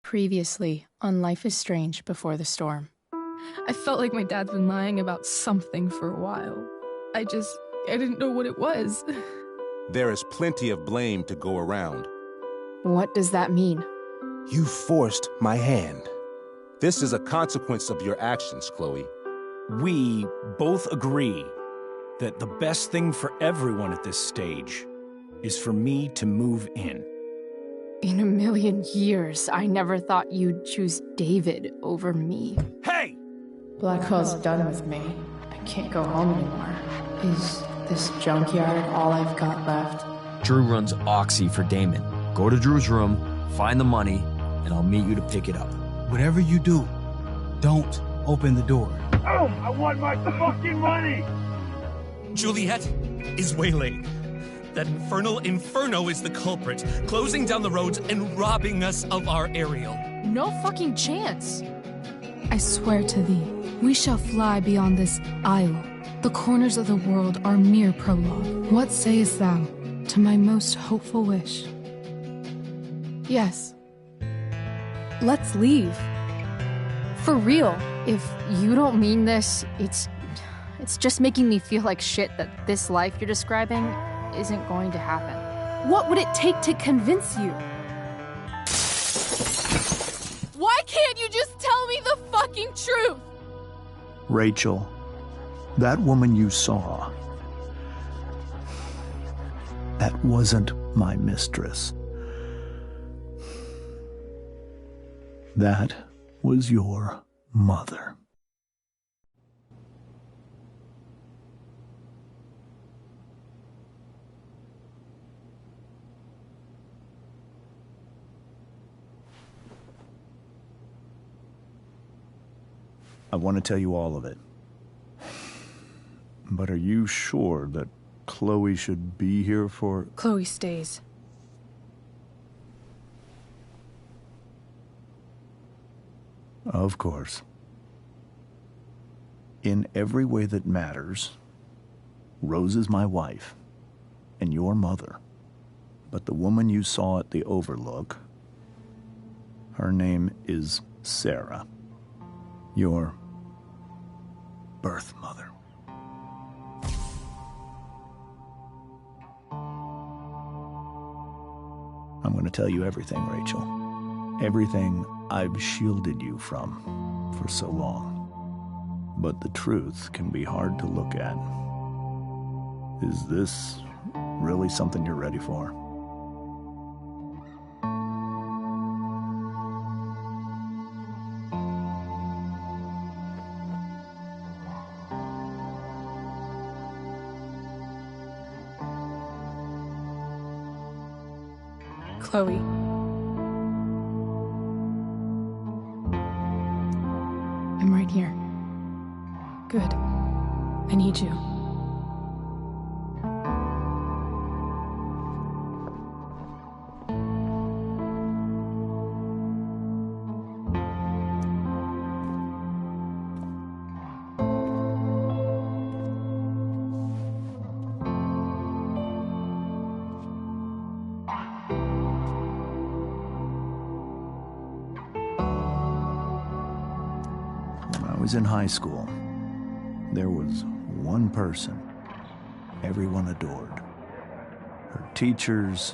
Previously on Life is Strange Before the Storm. I felt like my dad's been lying about something for a while. I didn't know what it was. There is plenty of blame to go around. What does that mean? You forced my hand. This is a consequence of your actions, Chloe. We both agree that the best thing for everyone at this stage is for me to move in. In a million years, I never thought you'd choose David over me. Hey! Blackwell's done with me. I can't go home anymore. Is this junkyard all I've got left? Drew runs Oxy for Damon. Go to Drew's room, find the money, and I'll meet you to pick it up. Whatever you do, don't open the door. Oh, I want my fucking money! Juliet is waylaid. That infernal Inferno is the culprit, closing down the roads and robbing us of our Ariel. No fucking chance. I swear to thee, we shall fly beyond this isle. The corners of the world are mere prologue. What sayest thou to my most hopeful wish? Yes. Let's leave. For real. If you don't mean this, it's just making me feel like shit that this life you're describing isn't going to happen. What would it take to convince you? Why can't you just tell me the fucking truth? Rachel, that woman you saw, that wasn't my mistress. That was your mother. I want to tell you all of it. But are you sure that Chloe should be here for... Chloe stays. Of course. In every way that matters, Rose is my wife and your mother. But the woman you saw at the Overlook, her name is Sarah, your birth mother. I'm going to tell you everything, Rachel. Everything I've shielded you from for so long. But the truth can be hard to look at. Is this really something you're ready for? Chloe. I'm right here. Good. I need you. When I was in high school, there was one person everyone adored. Her teachers,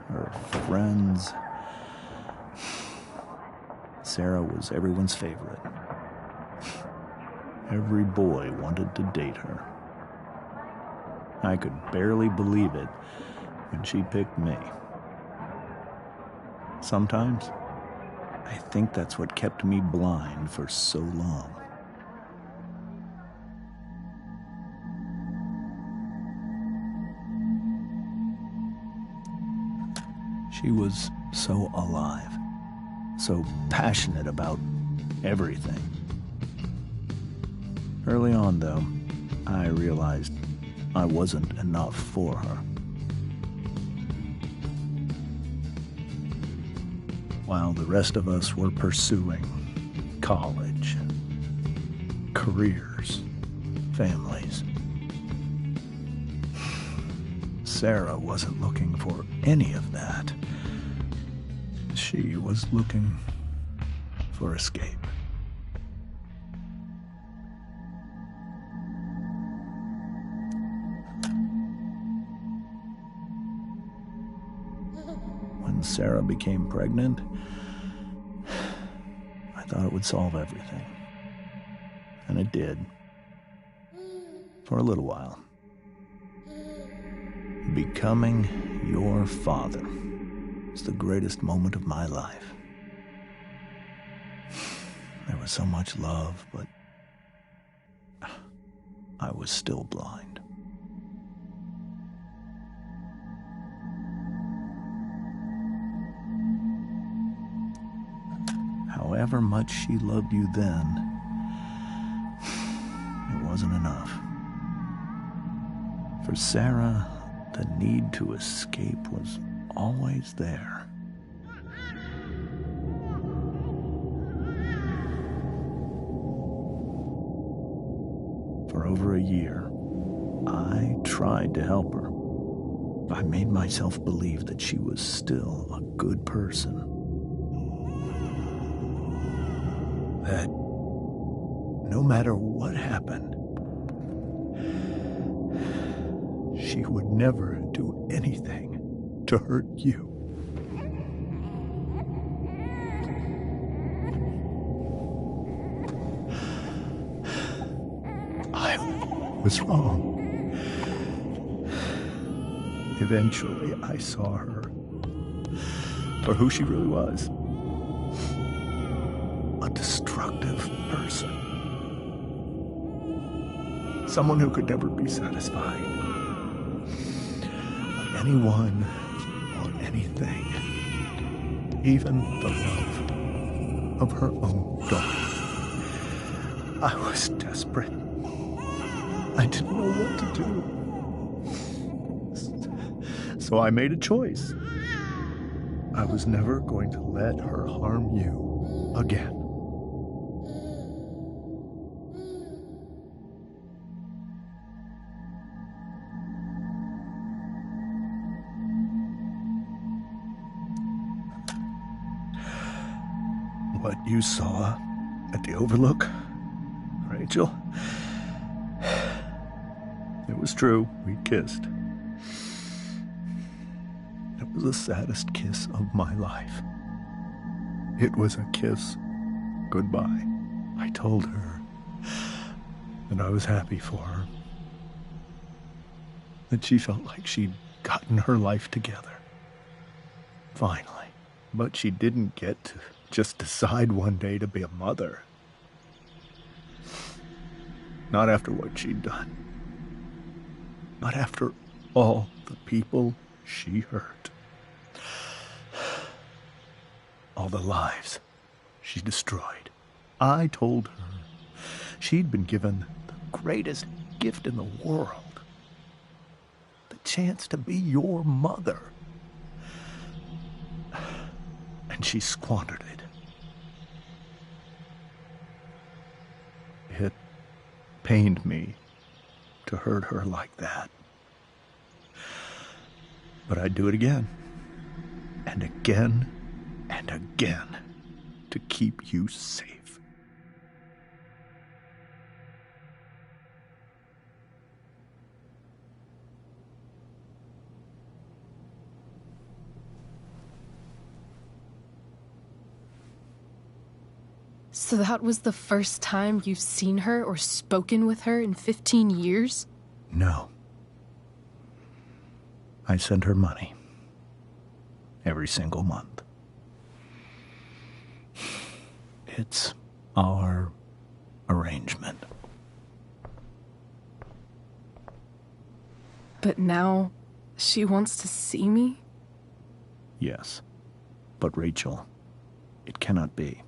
her friends. Sarah was everyone's favorite. Every boy wanted to date her. I could barely believe it when she picked me. Sometimes, I think that's what kept me blind for so long. She was so alive, so passionate about everything. Early on, though, I realized I wasn't enough for her. While the rest of us were pursuing college, careers, families, Sarah wasn't looking for any of that. She was looking for escape. When Sarah became pregnant, I thought it would solve everything. And it did. For a little while. Becoming your father is the greatest moment of my life. There was so much love, but I was still blind. However much she loved you then, it wasn't enough. For Sarah, the need to escape was always there. For over a year, I tried to help her. I made myself believe that she was still a good person. That no matter what happened, she would never do anything to hurt you. I was wrong. Eventually, I saw her for who she really was. A destructive person. Someone who could never be satisfied by anyone or anything. Even the love of her own daughter. I was desperate. I didn't know what to do. So I made a choice. I was never going to let her harm you again. What you saw at the Overlook, Rachel, it was true. We kissed. It was the saddest kiss of my life. It was a kiss goodbye. I told her that I was happy for her. That she felt like she'd gotten her life together. Finally. But she didn't get to just decide one day to be a mother. Not after what she'd done. Not after all the people she hurt. All the lives she destroyed. I told her she'd been given the greatest gift in the world. The chance to be your mother. And she squandered it. It pained me to hurt her like that. But I'd do it again. And again. And again. To keep you safe. So that was the first time you've seen her or spoken with her in 15 years? No. I sent her money. Every single month. It's our arrangement. But now, she wants to see me? Yes. But Rachel, it cannot be.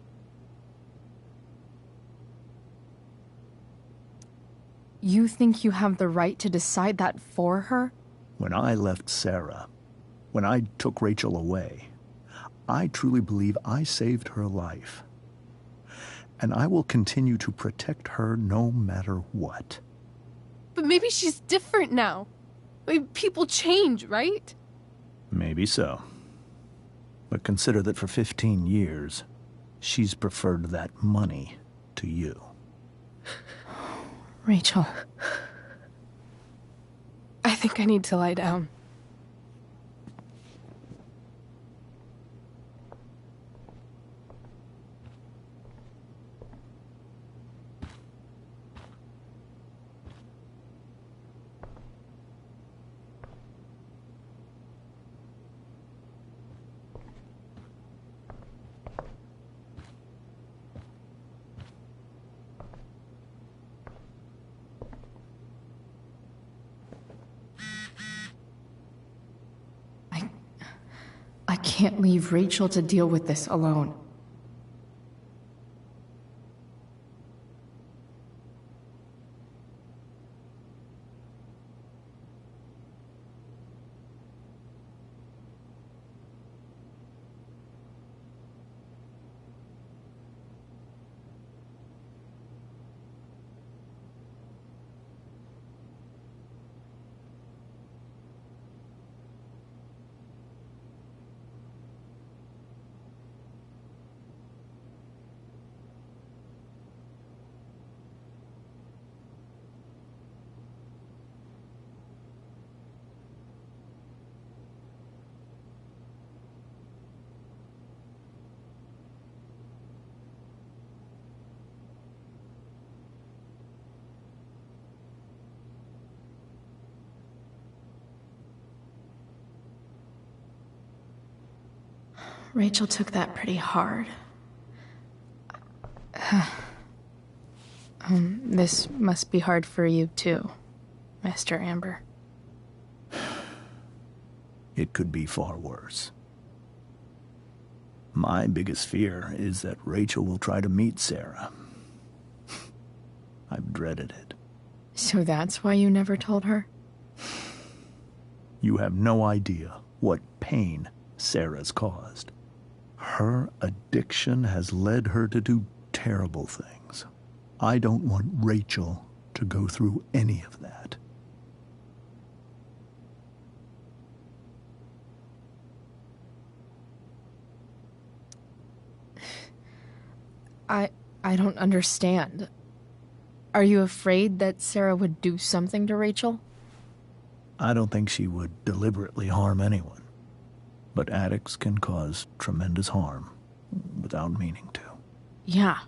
You think you have the right to decide that for her? When I left Sarah, when I took Rachel away, I truly believe I saved her life. And I will continue to protect her no matter what. But maybe she's different now. I mean, people change, right? Maybe so. But consider that for 15 years, she's preferred that money to you. Rachel. I think I need to lie down. I can't leave Rachel to deal with this alone. Rachel took that pretty hard. This must be hard for you too, Mr. Amber. It could be far worse. My biggest fear is that Rachel will try to meet Sarah. I've dreaded it. So that's why you never told her? You have no idea what pain Sarah's caused. Her addiction has led her to do terrible things. I don't want Rachel to go through any of that. I don't understand. Are you afraid that Sarah would do something to Rachel? I don't think she would deliberately harm anyone. But addicts can cause tremendous harm without meaning to. Yeah.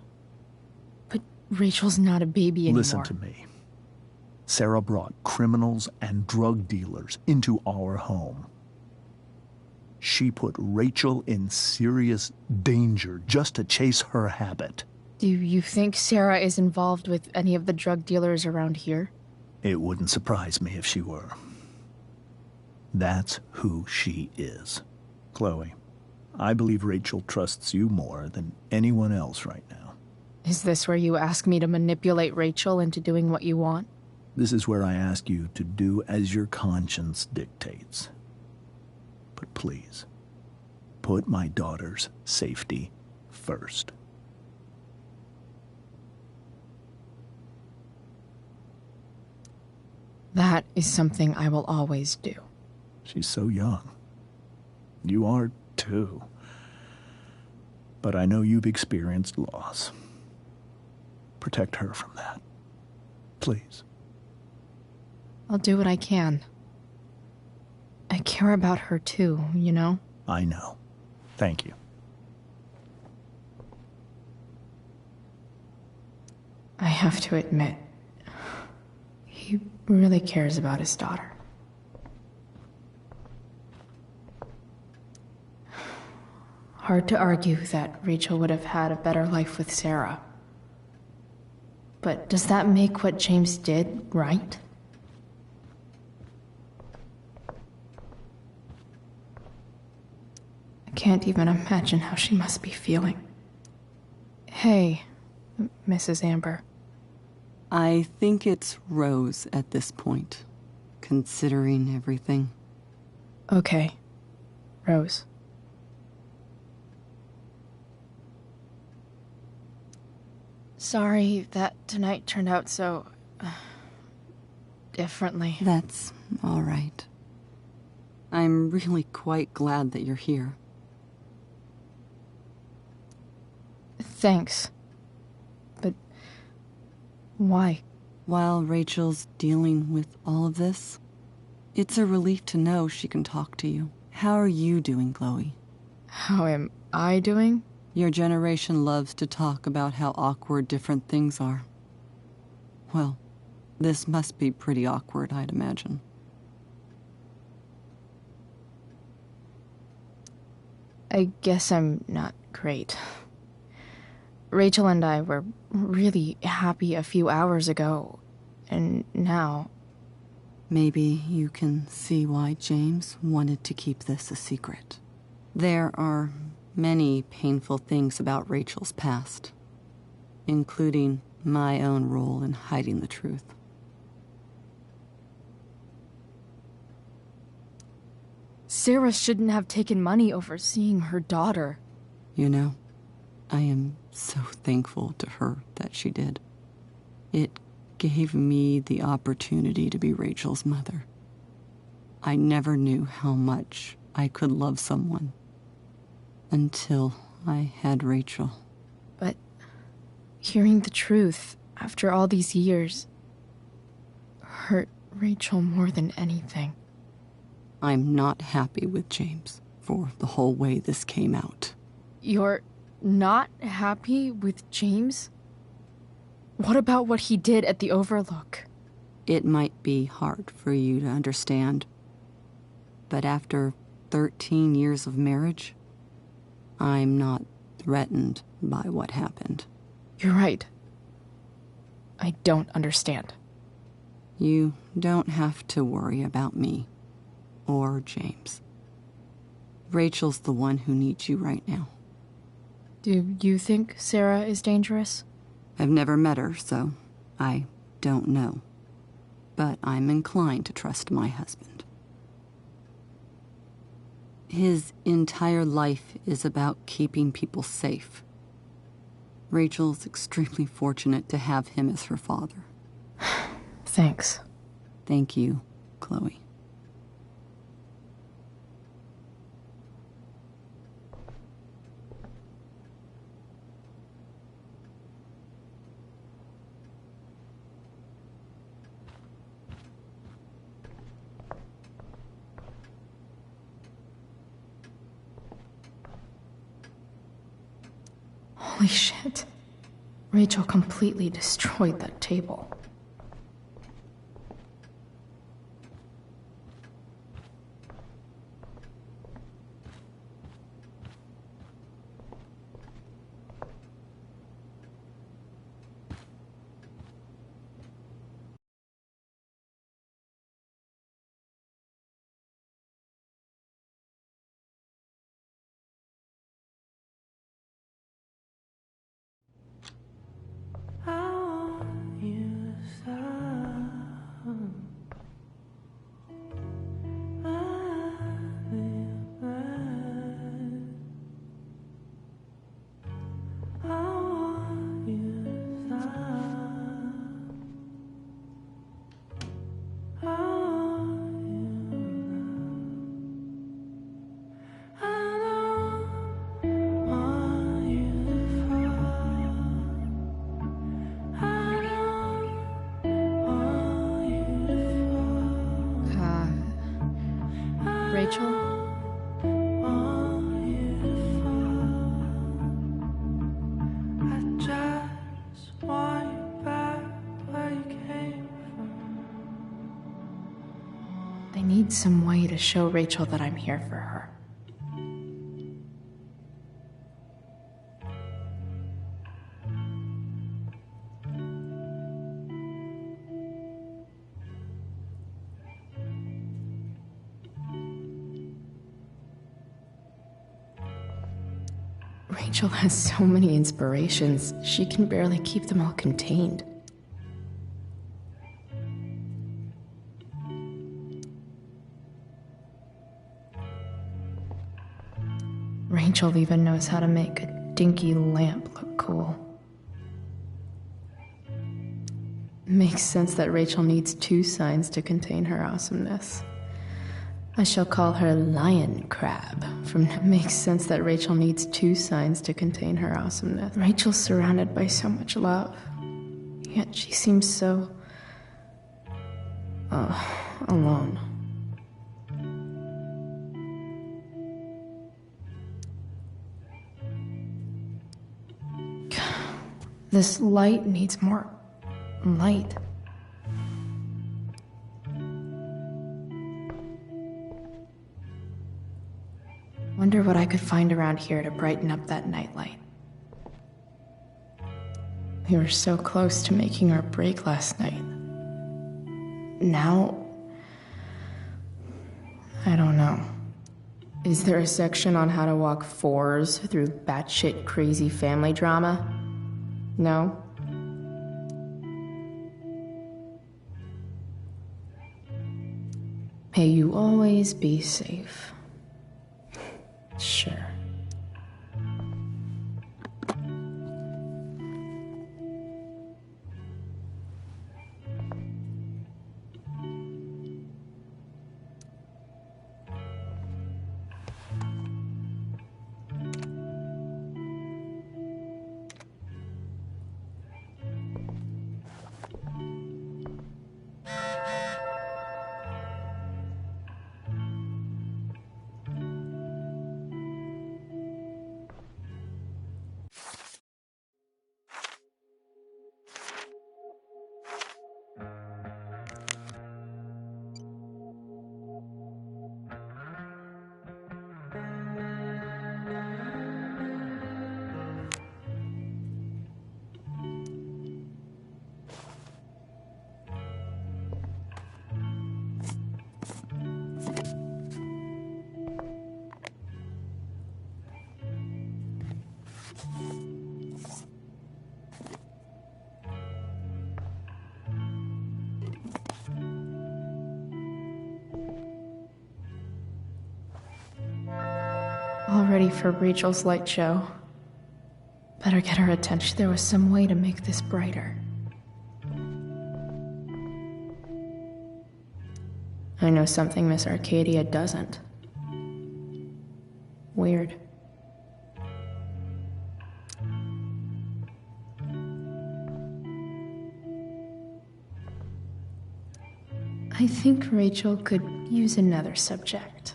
But Rachel's not a baby anymore. Listen to me. Sarah brought criminals and drug dealers into our home. She put Rachel in serious danger just to chase her habit. Do you think Sarah is involved with any of the drug dealers around here? It wouldn't surprise me if she were. That's who she is. Chloe, I believe Rachel trusts you more than anyone else right now. Is this where you ask me to manipulate Rachel into doing what you want? This is where I ask you to do as your conscience dictates. But please, put my daughter's safety first. That is something I will always do. She's so young. You are, too. But I know you've experienced loss. Protect her from that. Please. I'll do what I can. I care about her too, you know? I know. Thank you. I have to admit, he really cares about his daughter. Hard to argue that Rachel would have had a better life with Sarah. But does that make what James did right? I can't even imagine how she must be feeling. Hey, Mrs. Amber. I think it's Rose at this point, considering everything. Okay, Rose. Sorry that tonight turned out so... differently. That's all right. I'm really quite glad that you're here. Thanks. But why? While Rachel's dealing with all of this, it's a relief to know she can talk to you. How are you doing, Chloe? How am I doing? Your generation loves to talk about how awkward different things are. Well, this must be pretty awkward, I'd imagine. I guess I'm not great. Rachel and I were really happy a few hours ago, and now... Maybe you can see why James wanted to keep this a secret. There are many painful things about Rachel's past, including my own role in hiding the truth. Sarah shouldn't have taken money over seeing her daughter. You know, I am so thankful to her that she did. It gave me the opportunity to be Rachel's mother. I never knew how much I could love someone until I had Rachel. But hearing the truth after all these years hurt Rachel more than anything. I'm not happy with James for the whole way this came out. You're not happy with James? What about what he did at the Overlook? It might be hard for you to understand, but after 13 years of marriage, I'm not threatened by what happened. You're right. I don't understand. You don't have to worry about me or James. Rachel's the one who needs you right now. Do you think Sarah is dangerous? I've never met her, so I don't know. But I'm inclined to trust my husband. His entire life is about keeping people safe. Rachel's extremely fortunate to have him as her father. Thanks. Thank you, Chloe. Holy shit. Rachel completely destroyed that table. Rachel? I need some way to show Rachel that I'm here for her. Rachel has so many inspirations, she can barely keep them all contained. Rachel even knows how to make a dinky lamp look cool. Makes sense that Rachel needs two signs to contain her awesomeness. I shall call her Lion Crab. From that makes sense that Rachel needs 2 signs to contain her awesomeness. Rachel's surrounded by so much love, yet she seems so... alone. This light needs more light. Wonder what I could find around here to brighten up that nightlight. We were so close to making our break last night. Now, I don't know. Is there a section on how to walk 4s through batshit crazy family drama? No? May you always be safe. Sure. All ready for Rachel's light show. Better get her attention. There was some way to make this brighter. I know something Miss Arcadia doesn't. Weird. I think Rachel could use another subject.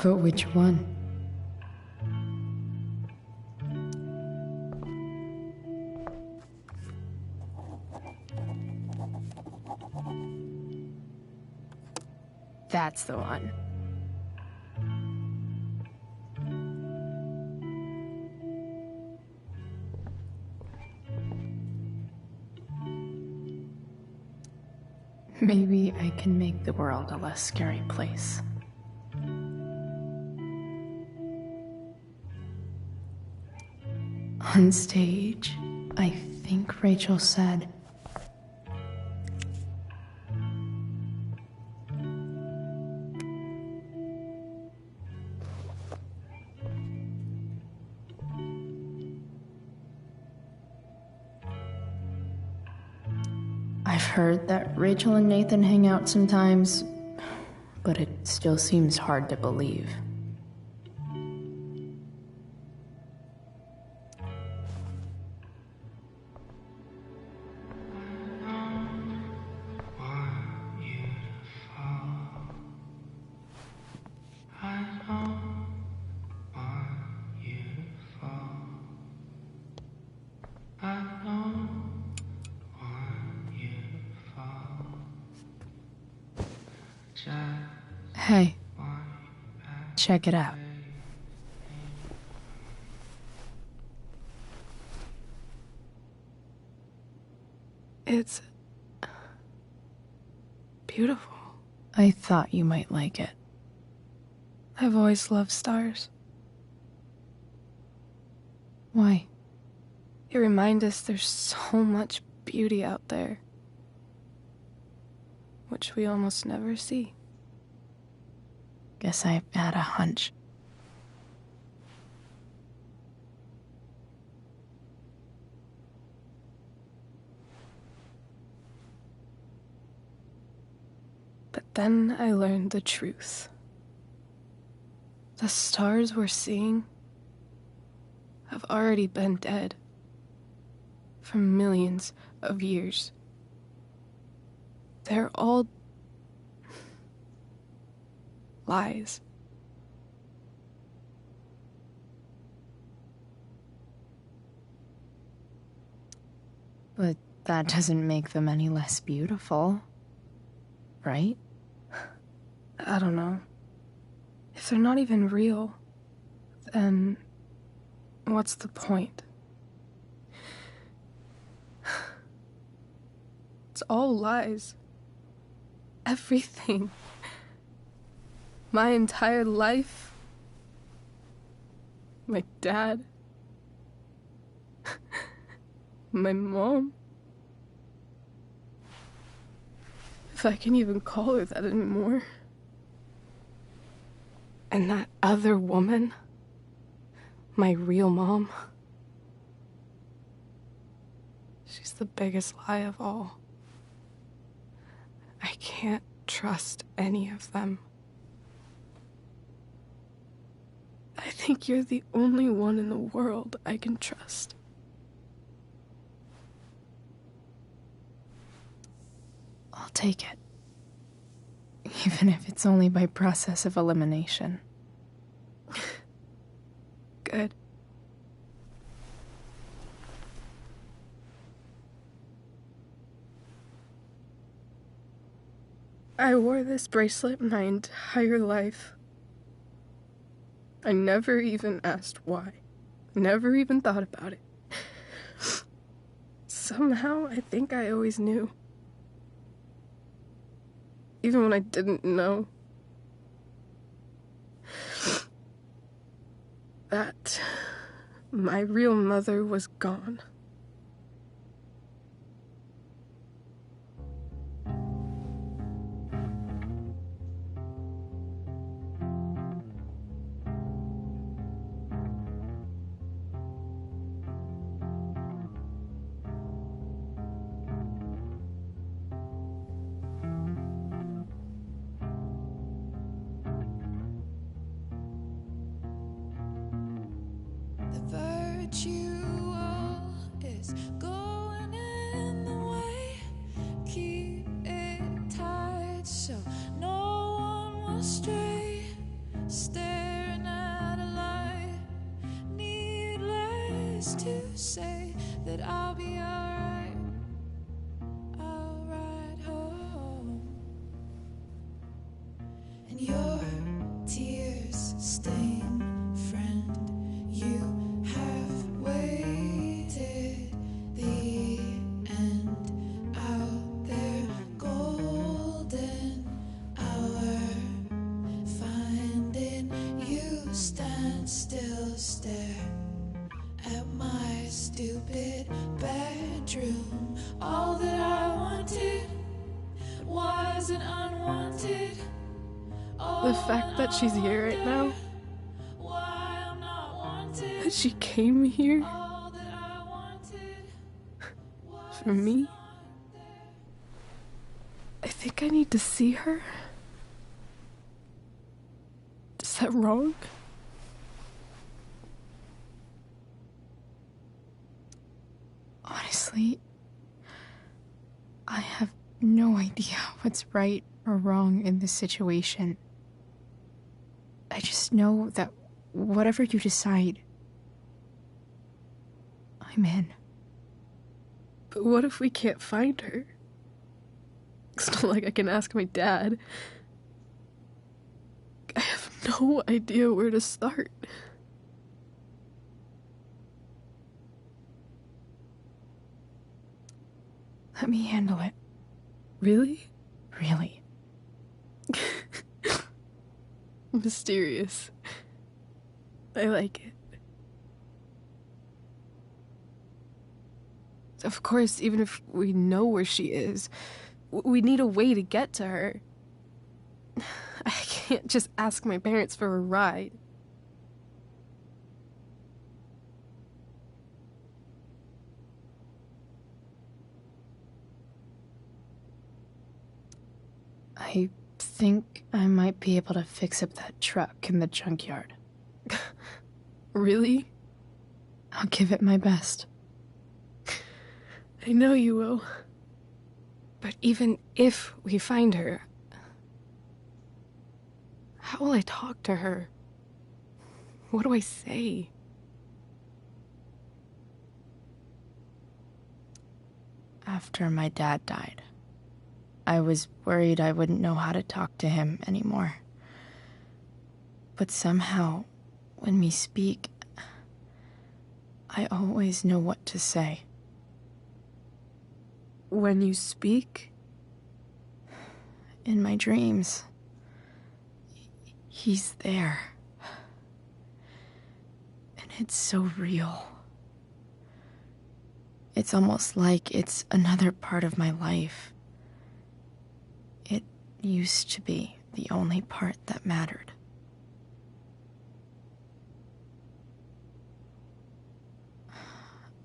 But which one? That's the one. Maybe I can make the world a less scary place. On stage, I think Rachel said, I've heard that Rachel and Nathan hang out sometimes, but it still seems hard to believe. Hey, check it out. It's beautiful. I thought you might like it. I've always loved stars. Why? They remind us there's so much beauty out there, which we almost never see. Guess I had a hunch. But Then I learned the truth. The stars we're seeing have already been dead for millions of years. They're all lies. But that doesn't make them any less beautiful, right? I don't know. If they're not even real, then what's the point? It's all lies. Everything. My entire life. My dad. My mom. If I can even call her that anymore. And that other woman. My real mom. She's the biggest lie of all. I can't trust any of them. I think you're the only one in the world I can trust. I'll take it. Even if it's only by process of elimination. Good. I wore this bracelet my entire life. I never even asked why. Never even thought about it. Somehow, I think I always knew. Even when I didn't know. That my real mother was gone. The fact that she's here right now, that she came here for me, I think I need to see her. Is that wrong? Honestly, I have no idea what's right or wrong in this situation. I just know that whatever you decide, I'm in. But what if we can't find her? It's not like I can ask my dad. I have no idea where to start. Let me handle it. Really? Really. Mysterious. I like it. Of course, even if we know where she is, we need a way to get to her. I can't just ask my parents for a ride. I think I might be able to fix up that truck in the junkyard. Really? I'll give it my best. I know you will. But even if we find her, how will I talk to her? What do I say? After my dad died, I was worried I wouldn't know how to talk to him anymore. But somehow, when we speak, I always know what to say. When you speak? In my dreams, he's there. And it's so real. It's almost like it's another part of my life. It used to be the only part that mattered.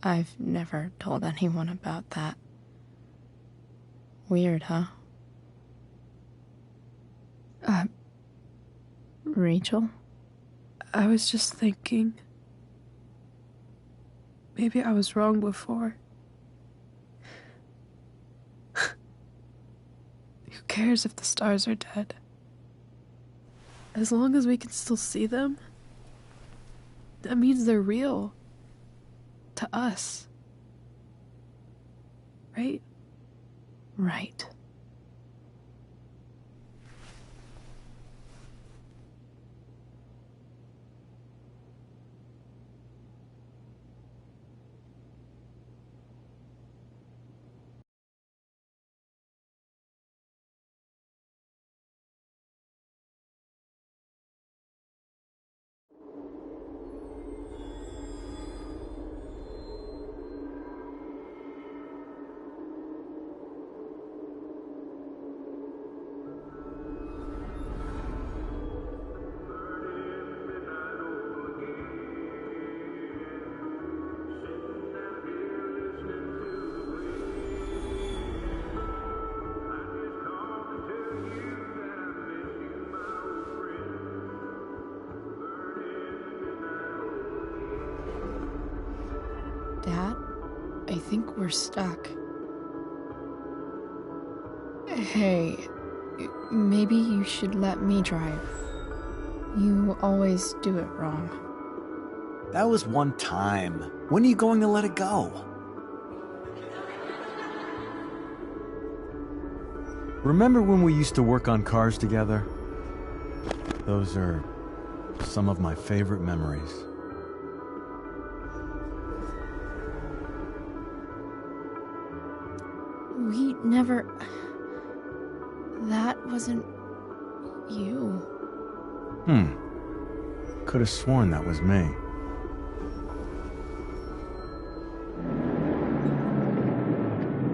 I've never told anyone about that. Weird, huh? Rachel? I was just thinking. Maybe I was wrong before. Who cares if the stars are dead? As long as we can still see them, that means they're real. To us. Right? Right. Dad, I think we're stuck. Hey, maybe you should let me drive. You always do it wrong. That was one time. When are you going to let it go? Remember when we used to work on cars together? Those are some of my favorite memories. We never... That wasn't... you. Could have sworn that was me.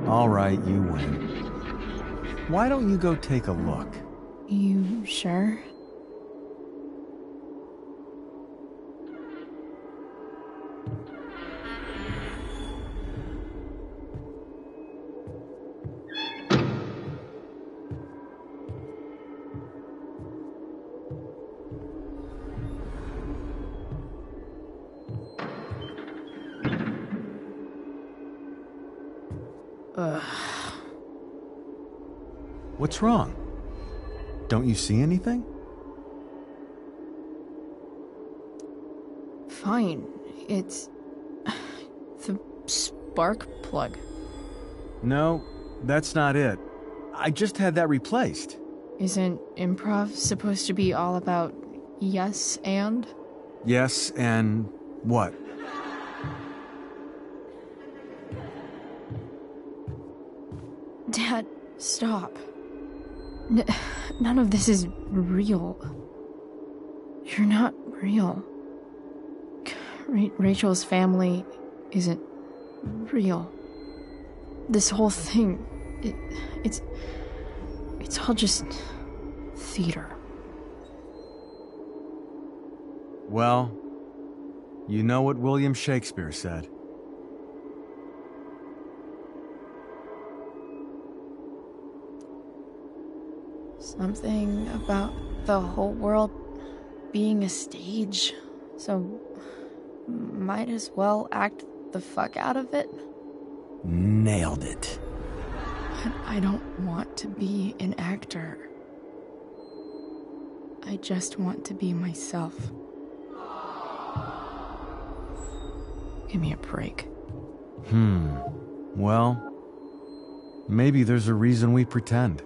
All right, you win. Why don't you go take a look? You sure? What's wrong? Don't you see anything? Fine. It's... the spark plug. No, that's not it. I just had that replaced. Isn't improv supposed to be all about yes and? Yes, and what? Dad, stop. None of this is real. You're not real. Rachel's family isn't real. This whole thing, it's all just theater. Well, you know what William Shakespeare said. Something about the whole world being a stage, so might as well act the fuck out of it. Nailed it. But I don't want to be an actor. I just want to be myself. Give me a break. Well, maybe there's a reason we pretend.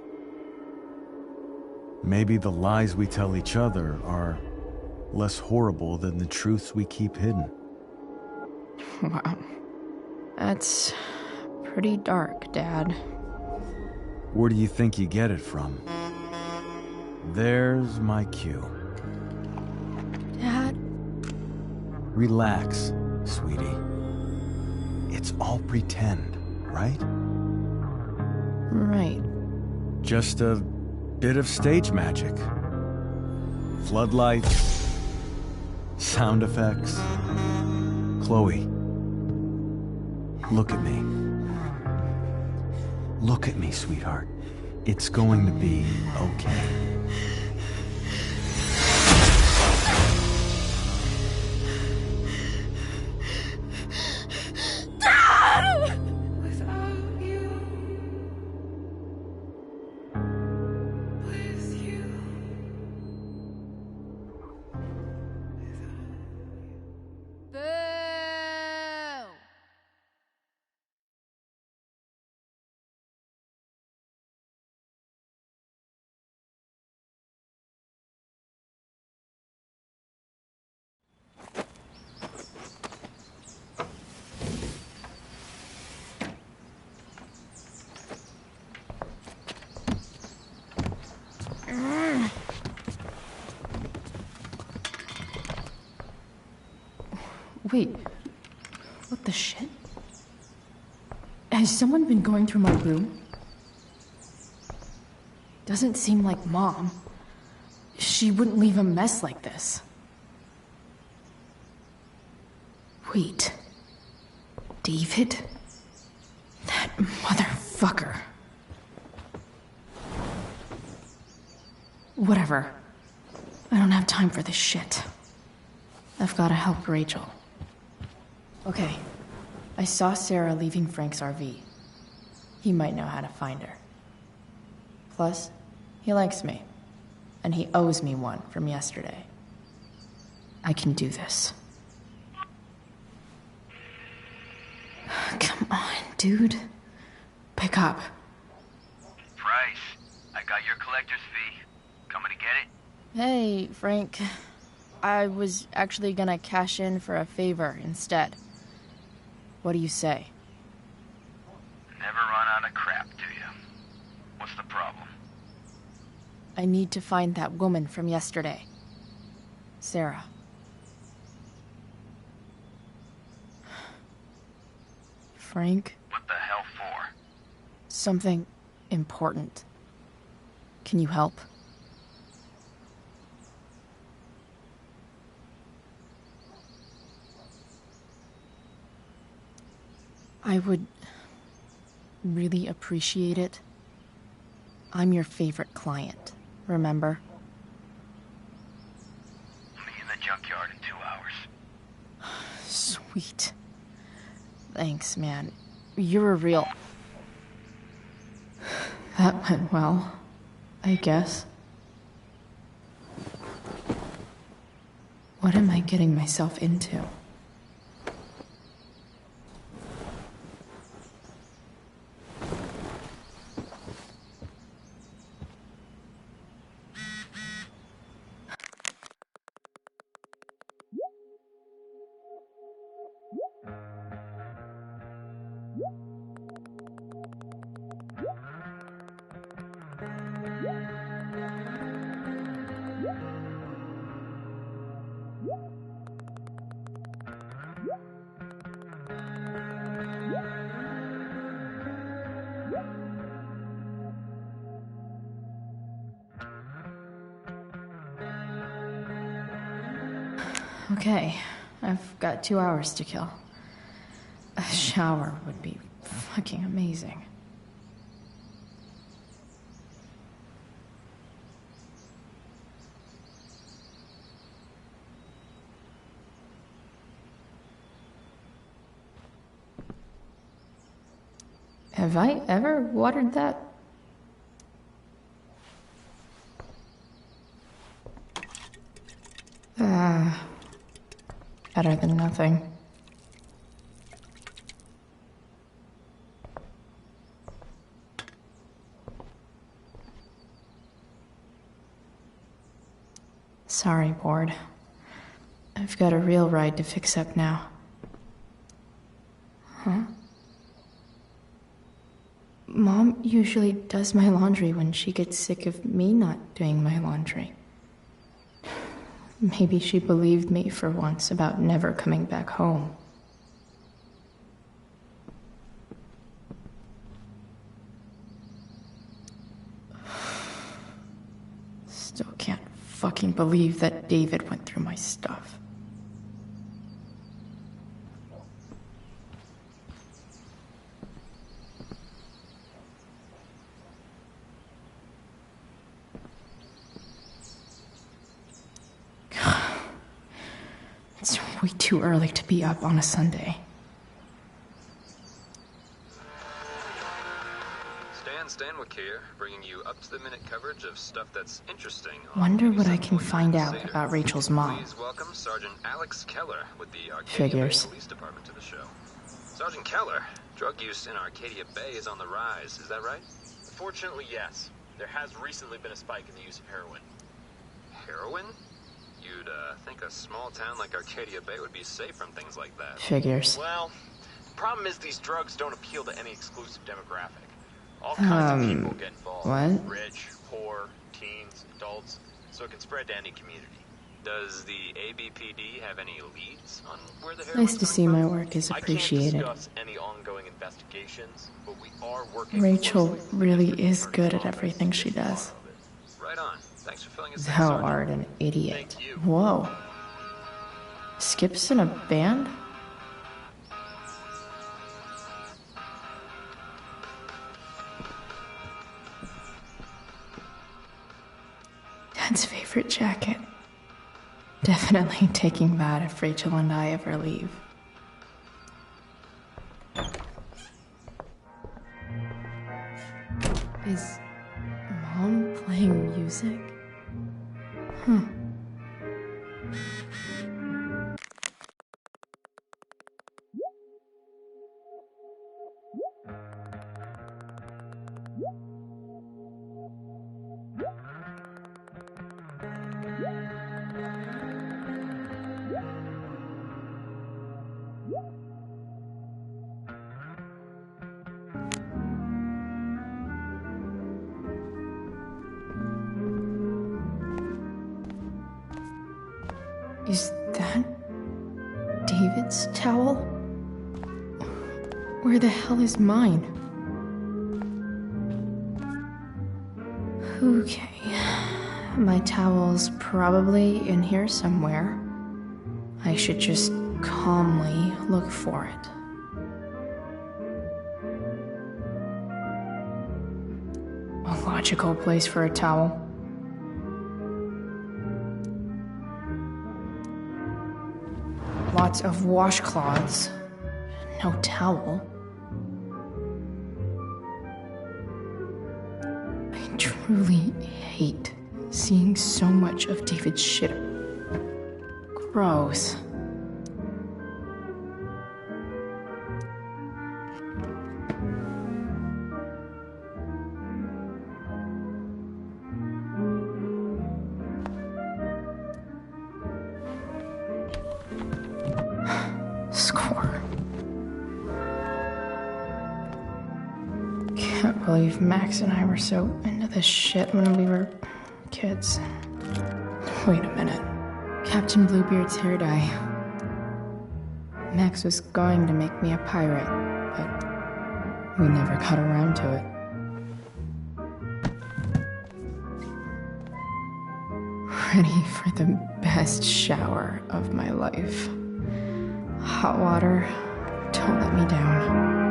Maybe the lies we tell each other are less horrible than the truths we keep hidden. Wow. That's pretty dark, Dad. Where do you think you get it from? There's my cue. Dad? Relax, sweetie. It's all pretend, right? Right. Just a bit of stage magic. Floodlights, sound effects. Chloe, look at me. Look at me, sweetheart. It's going to be okay. Wait, what the shit? Has someone been going through my room? Doesn't seem like Mom. She wouldn't leave a mess like this. Wait. David? That motherfucker. Whatever. I don't have time for this shit. I've gotta help Rachel. Okay. I saw Sarah leaving Frank's RV. He might know how to find her. Plus, he likes me. And he owes me one from yesterday. I can do this. Come on, dude. Pick up. Price, I got your collector's fee. Coming to get it? Hey, Frank. I was actually gonna cash in for a favor instead. What do you say? Never run out of crap, do you? What's the problem? I need to find that woman from yesterday. Sarah. Frank? What the hell for? Something important. Can you help? I would really appreciate it. I'm your favorite client, remember? I'll be in the junkyard in 2 hours. Sweet. Thanks, man. You're a real... That went well, I guess. What am I getting myself into? Okay, I've got 2 hours to kill. A shower would be fucking amazing. Have I ever watered that? Better than nothing. Sorry, bored. I've got a real ride to fix up now. Huh? Mom usually does my laundry when she gets sick of me not doing my laundry. Maybe she believed me for once about never coming back home. Still can't fucking believe that David went through my stuff. It's way too early to be up on a Sunday. Stanwyck here, bringing you up-to-the-minute coverage of stuff that's interesting. Wonder what I can find out about Rachel's mom. Please welcome Sergeant Alex Keller with the Arcadia Figures. Bay Police Department to the show. Sergeant Keller, drug use in Arcadia Bay is on the rise, is that right? Fortunately, yes. There has recently been a spike in the use of heroin. Heroin? You'd think a small town like Arcadia Bay would be safe from things like that. Figures. Well, the problem is these drugs don't appeal to any exclusive demographic. All kinds of people get involved. What? Rich, poor, teens, adults, so it can spread to any community. Does the ABPD have any leads on where the heroin's Nice to see my work is appreciated. I can't discuss any ongoing investigations, but we are working. Rachel really is good at everything she does. Right on. Thanks for filling us in, Thou Sergeant. art an idiot. Whoa. Skip's in a band? Dad's favorite jacket. Definitely taking that if Rachel and I ever leave. Is Mom playing music? Huh. Is that David's towel? Where the hell is mine? Okay. My towel's probably in here somewhere. I should just calmly look for it. A logical place for a towel. Lots of washcloths. No towel. I truly hate seeing so much of David's shit. Gross. Score. Can't believe Max and I were so into this shit when we were kids. Wait a minute. Captain Bluebeard's hair dye. Max was going to make me a pirate, but we never got around to it. Ready for the best shower of my life. Hot water, don't let me down.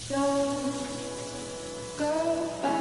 Don't go back.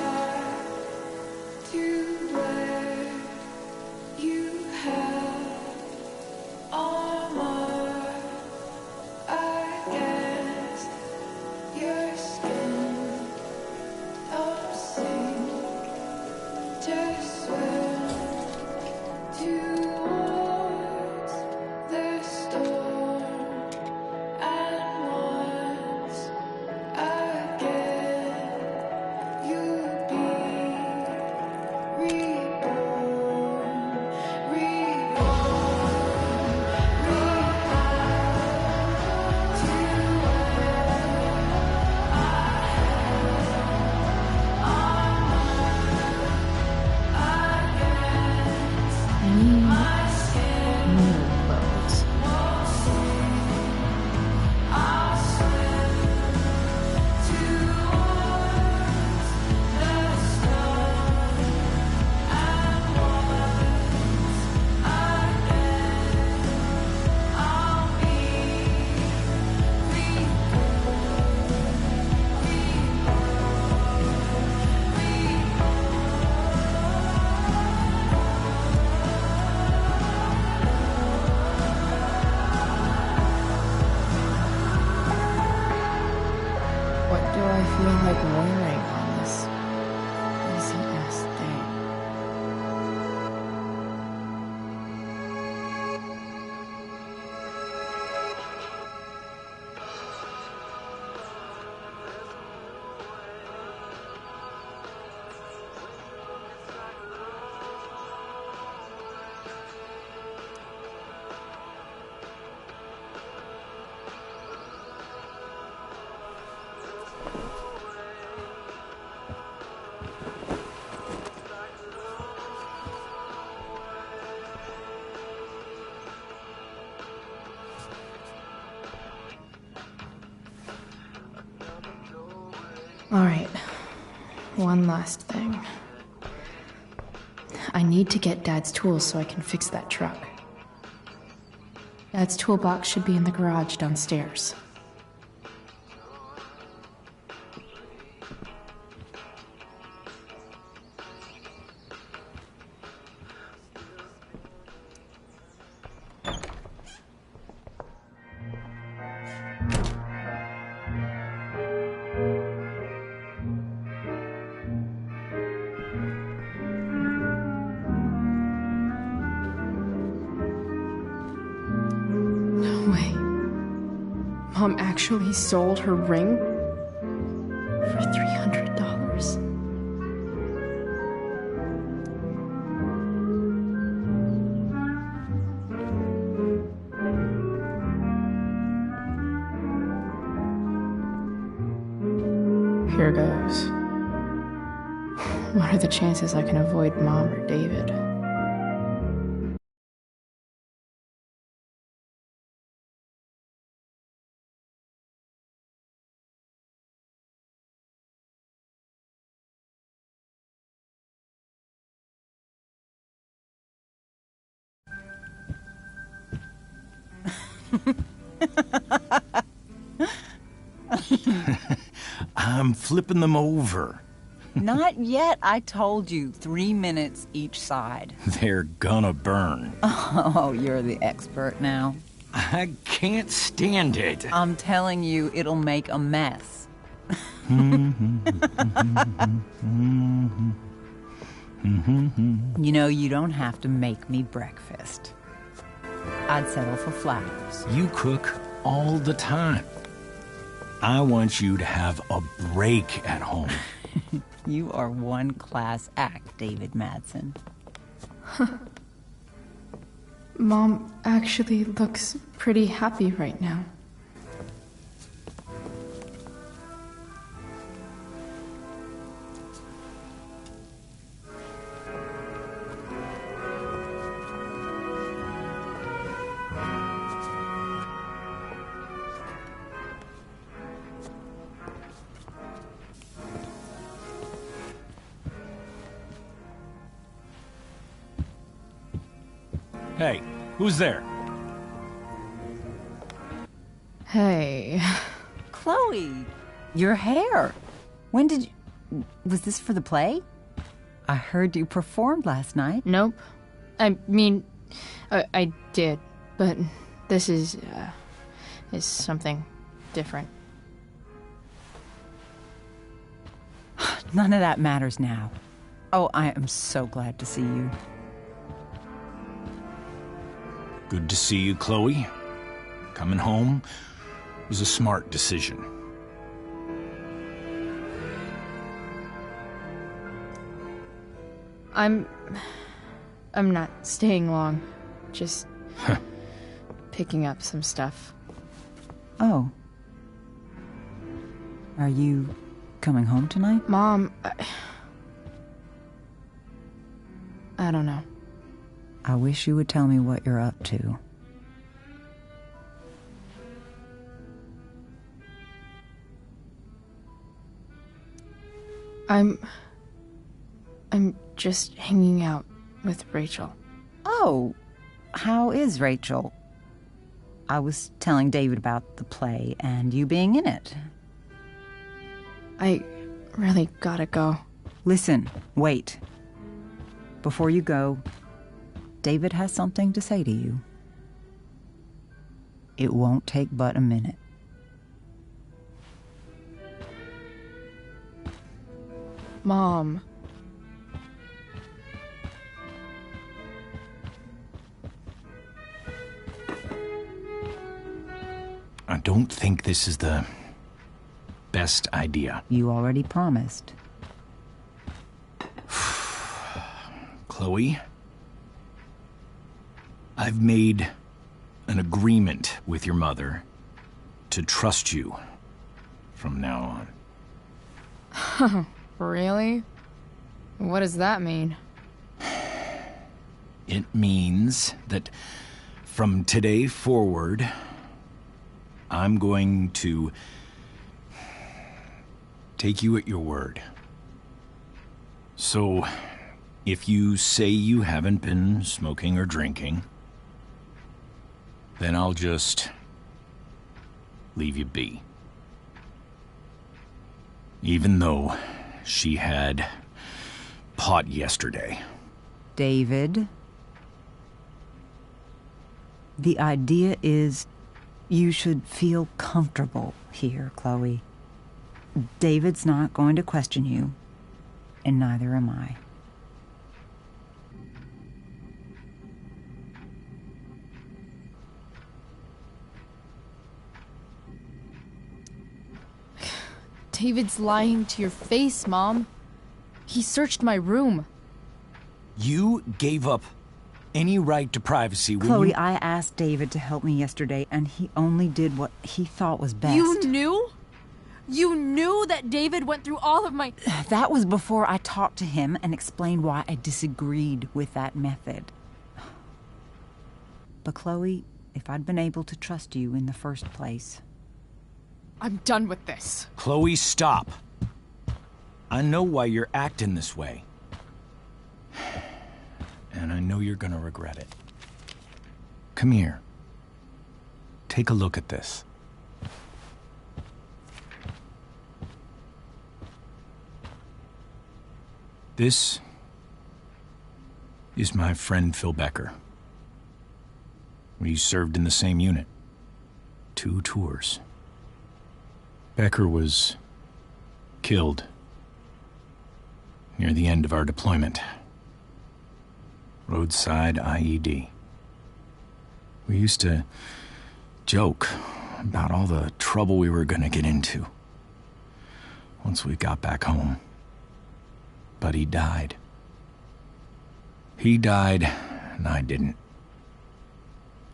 one last thing. I need to get Dad's tools so I can fix that truck. Dad's toolbox should be in the garage downstairs. Mom actually sold her ring for $300. Here goes. What are the chances I can avoid Mom or David? I'm flipping them over. Not yet. I told you, 3 minutes each side. They're gonna burn. Oh, you're the expert now. I can't stand it. I'm telling you, it'll make a mess. You know, you don't have to make me breakfast. I'd settle for flowers. You cook all the time. I want you to have a break at home. You are one class act, David Madsen. Mom actually looks pretty happy right now. Hey, who's there? Hey. Chloe, your hair. When did you... Was this for the play? I heard you performed last night. Nope. I mean, I did, but this is something different. None of that matters now. Oh, I am so glad to see you. Good to see you, Chloe. Coming home was a smart decision. I'm not staying long. Just picking up some stuff. Oh. Are you coming home tonight? Mom, I don't know. I wish you would tell me what you're up to. I'm just hanging out with Rachel. Oh, how is Rachel? I was telling David about the play and you being in it. I really gotta go. Listen, wait. Before you go, David has something to say to you. It won't take but a minute. Mom. I don't think this is the best idea. You already promised. Chloe, I've made an agreement with your mother to trust you from now on. Really? What does that mean? It means that from today forward, I'm going to take you at your word. So, if you say you haven't been smoking or drinking, then I'll just leave you be. Even though she had pot yesterday. David, the idea is you should feel comfortable here, Chloe. David's not going to question you, and neither am I. David's lying to your face, Mom. He searched my room. You gave up any right to privacy when Chloe, you... I asked David to help me yesterday, and he only did what he thought was best. You knew? You knew that David went through all of my... That was before I talked to him and explained why I disagreed with that method. But Chloe, if I'd been able to trust you in the first place... I'm done with this. Chloe, stop. I know why you're acting this way. And I know you're gonna regret it. Come here. Take a look at this. This is my friend Phil Becker. We served in the same unit. 2 tours. Becker was killed near the end of our deployment. Roadside IED. We used to joke about all the trouble we were gonna get into once we got back home. But he died. He died, and I didn't.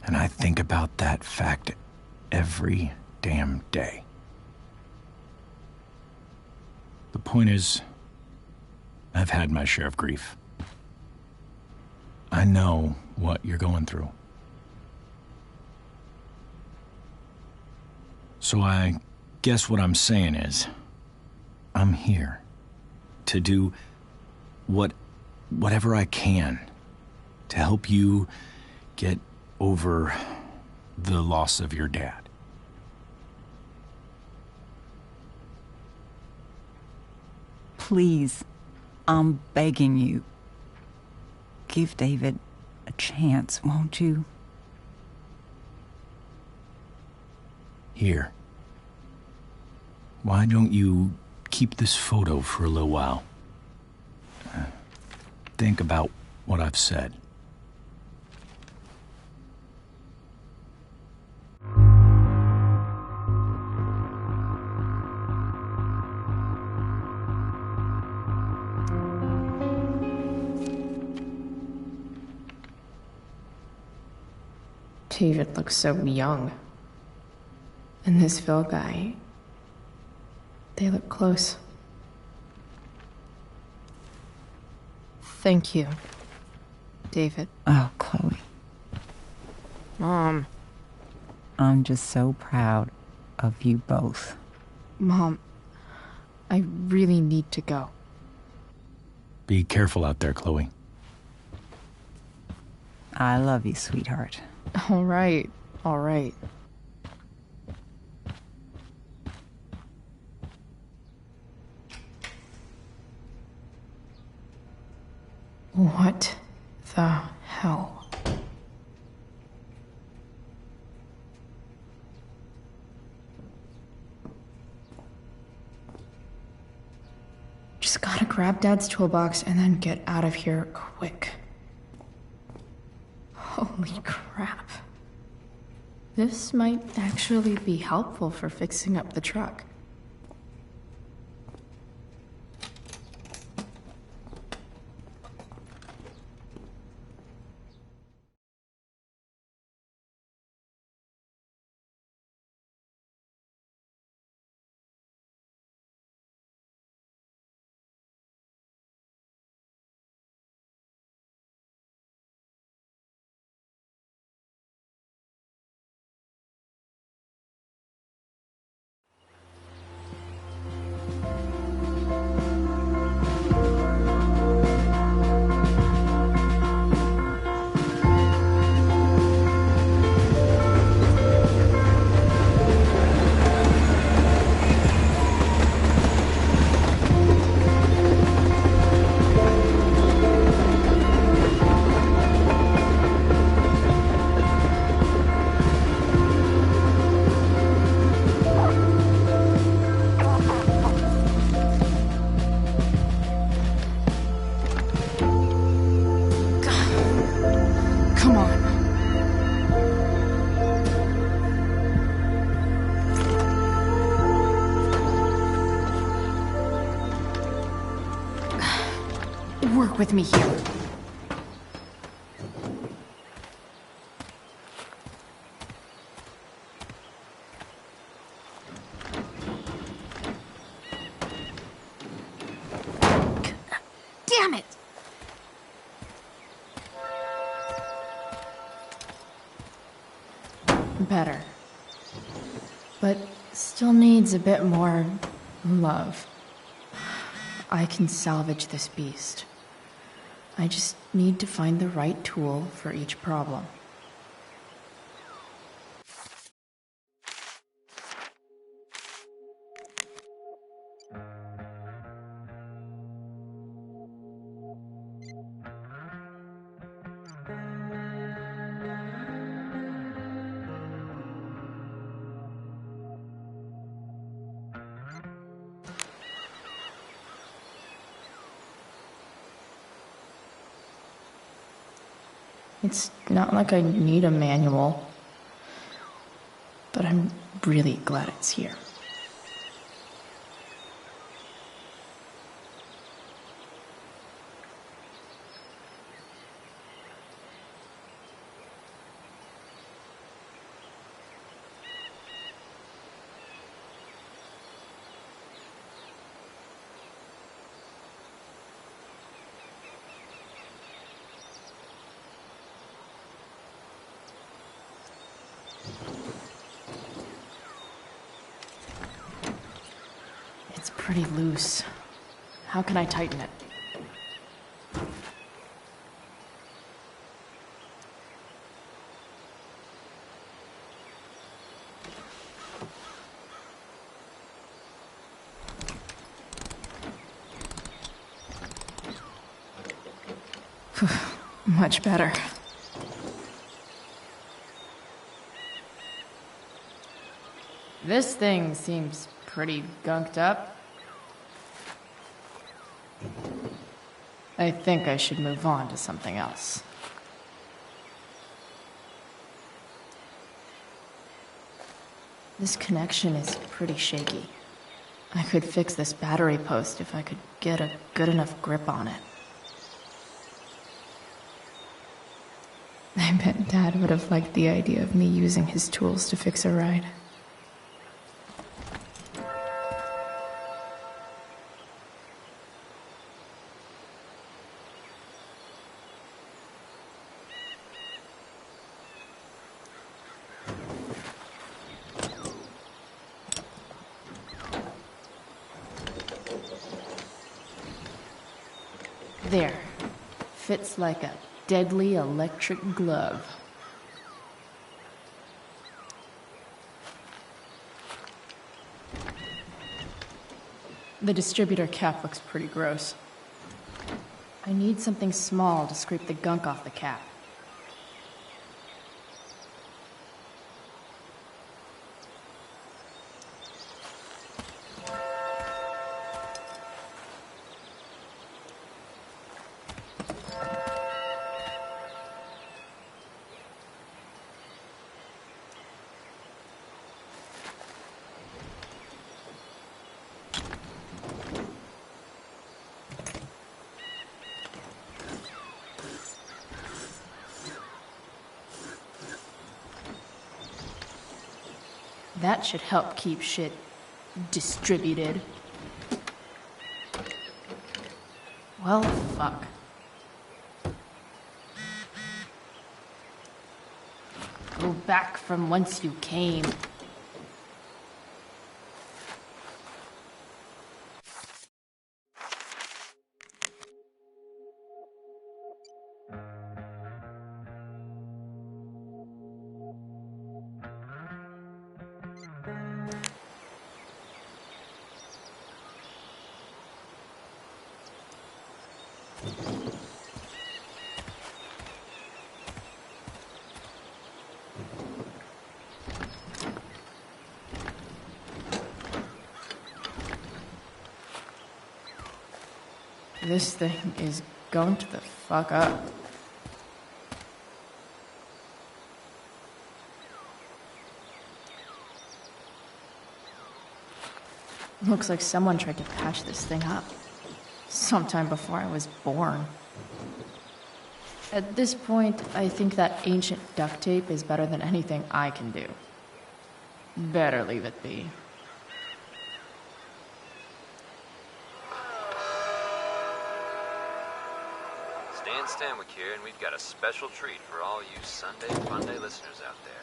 And I think about that fact every damn day. The point is, I've had my share of grief. I know what you're going through. So I guess what I'm saying is, I'm here to do whatever I can to help you get over the loss of your dad. Please, I'm begging you. Give David a chance, won't you? Here. Why don't you keep this photo for a little while? Think about what I've said. David looks so young. And this Phil guy, they look close. Thank you, David. Oh, Chloe. Mom. I'm just so proud of you both. Mom, I really need to go. Be careful out there, Chloe. I love you, sweetheart. All right, all right. What the hell? Just gotta grab Dad's toolbox and then get out of here quick. Holy crap. This might actually be helpful for fixing up the truck. Work with me here. Damn it! Better. But still needs a bit more love. I can salvage this beast. I just need to find the right tool for each problem. It's not like I need a manual, but I'm really glad it's here. It's pretty loose. How can I tighten it? Much better. This thing seems pretty gunked up. I think I should move on to something else. This connection is pretty shaky. I could fix this battery post if I could get a good enough grip on it. I bet Dad would have liked the idea of me using his tools to fix a ride. There. Fits like a deadly electric glove. The distributor cap looks pretty gross. I need something small to scrape the gunk off the cap. That should help keep shit distributed. Well, fuck. Go back from whence you came. This thing is going to the fuck up. Looks like someone tried to patch this thing up. sometime before I was born. At this point, I think that ancient duct tape is better than anything I can do. Better leave it be. Stan Stanwyck here, and we've got a special treat for all you Sunday Funday listeners out there.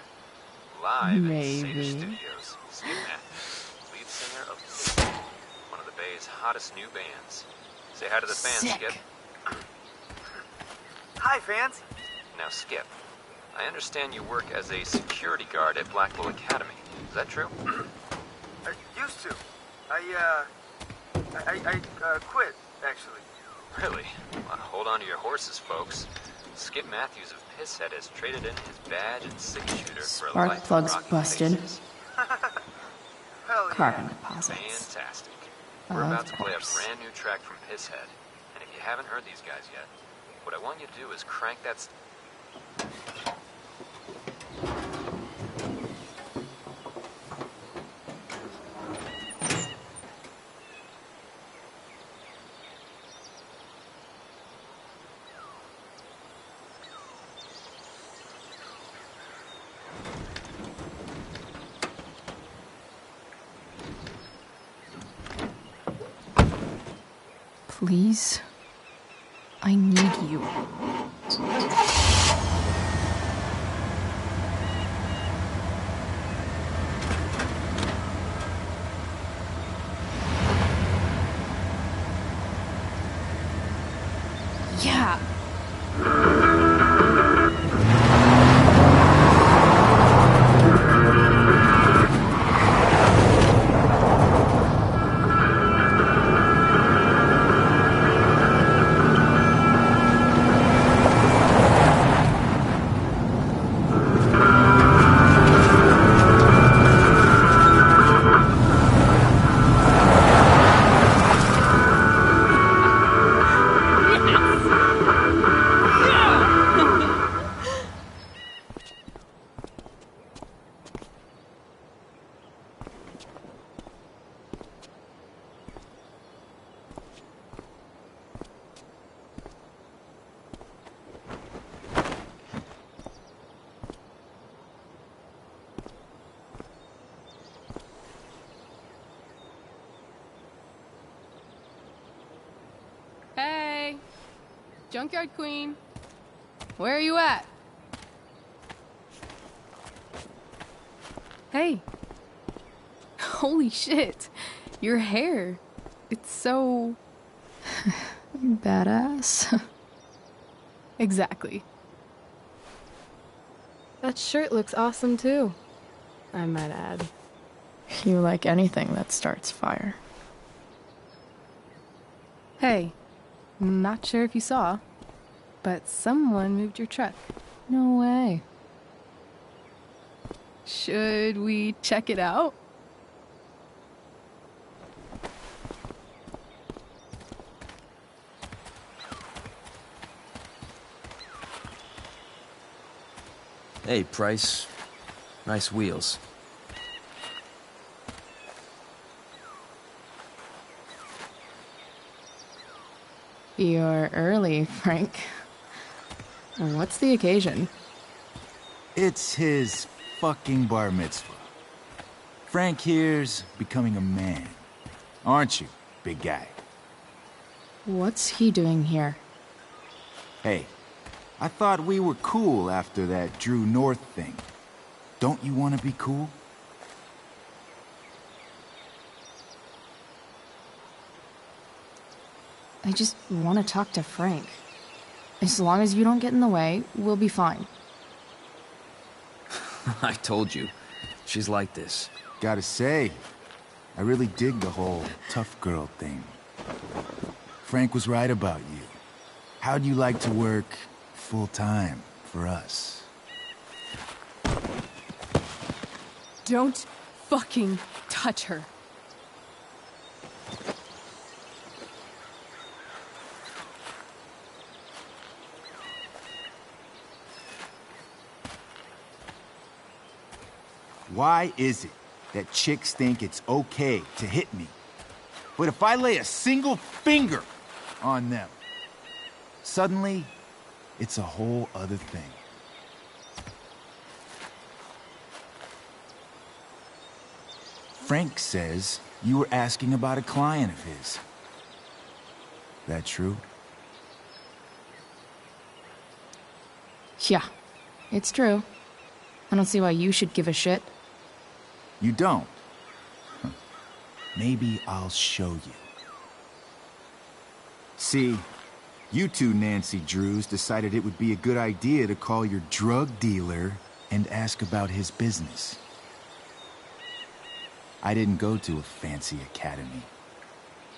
Live in Sage Studios, Skip Matthews, lead singer of one of the Bay's hottest new bands. Say hi to the fans, Skip. Hi, fans. Now, Skip, I understand you work as a security guard at Blackwell Academy. Is that true? I used to. I quit, actually. Really? Well, hold on to your horses, folks. Skip Matthews of Pisshead has traded in his badge and six-shooter for a Spark life plugs of rocking busted. faces. Carbon deposits. Fantastic. We're about to play a brand new track from Pisshead. And if you haven't heard these guys yet, what I want you to do is crank that... Please, I need you. Yeah. Hey! Junkyard Queen. Where are you at? Hey. Holy shit. Your hair. It's so... badass. Exactly. That shirt looks awesome too, I might add. You like anything that starts fire. Hey, not sure if you saw, but someone moved your truck. No way. Should we check it out? Hey, Price. Nice wheels. You're early, Frank. What's the occasion? It's his fucking bar mitzvah. Frank here's becoming a man. Aren't you, big guy? What's he doing here? Hey, I thought we were cool after that Drew North thing. Don't you want to be cool? I just want to talk to Frank. As long as you don't get in the way, we'll be fine. I told you. She's like this. Gotta say, I really dig the whole tough girl thing. Frank was right about you. How'd you like to work full-time for us? Don't fucking touch her. Why is it that chicks think it's okay to hit me? But if I lay a single finger on them. Suddenly, it's a whole other thing. Frank says you were asking about a client of his. That true? Yeah, it's true. I don't see why you should give a shit. You don't? Huh. Maybe I'll show you. See, you two Nancy Drews decided it would be a good idea to call your drug dealer and ask about his business. I didn't go to a fancy academy,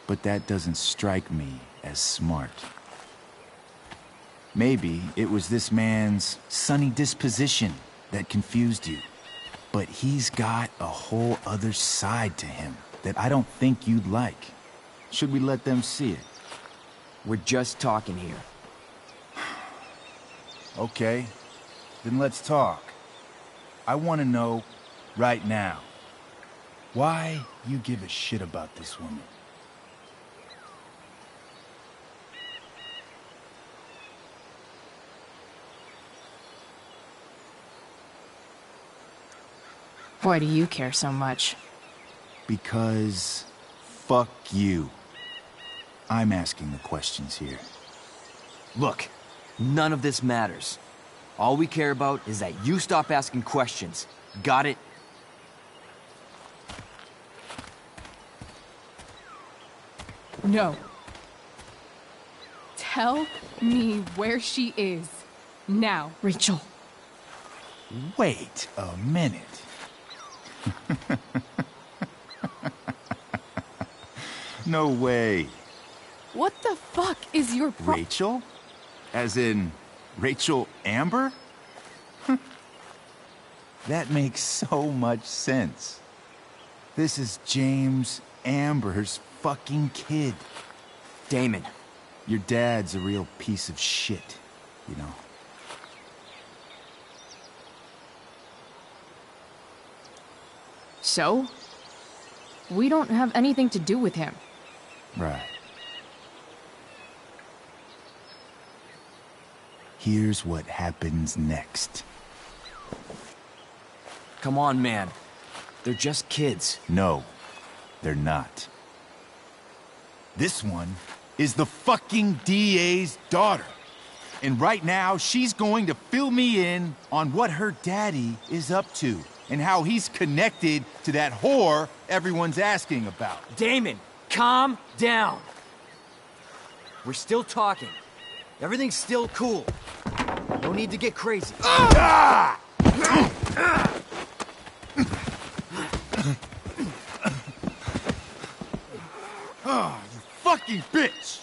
but that doesn't strike me as smart. Maybe it was this man's sunny disposition that confused you. But he's got a whole other side to him that I don't think you'd like. Should we let them see it? We're just talking here. Okay, then let's talk. I want to know, right now, why you give a shit about this woman. Why do you care so much? Because fuck you. I'm asking the questions here. Look, none of this matters. All we care about is that you stop asking questions. Got it? No. Tell me where she is. Now. Rachel. Wait a minute. No way. What the fuck is your Rachel? As in, Rachel Amber? That makes so much sense. This is James Amber's fucking kid. Damon. Your dad's a real piece of shit, you know. So? We don't have anything to do with him. Right. Here's what happens next. Come on, man. They're just kids. No, they're not. This one is the fucking DA's daughter. And right now, she's going to fill me in on what her daddy is up to and how he's connected to that whore everyone's asking about. Damon, calm down. We're still talking. Everything's still cool. No need to get crazy. Ah! Oh, you fucking bitch!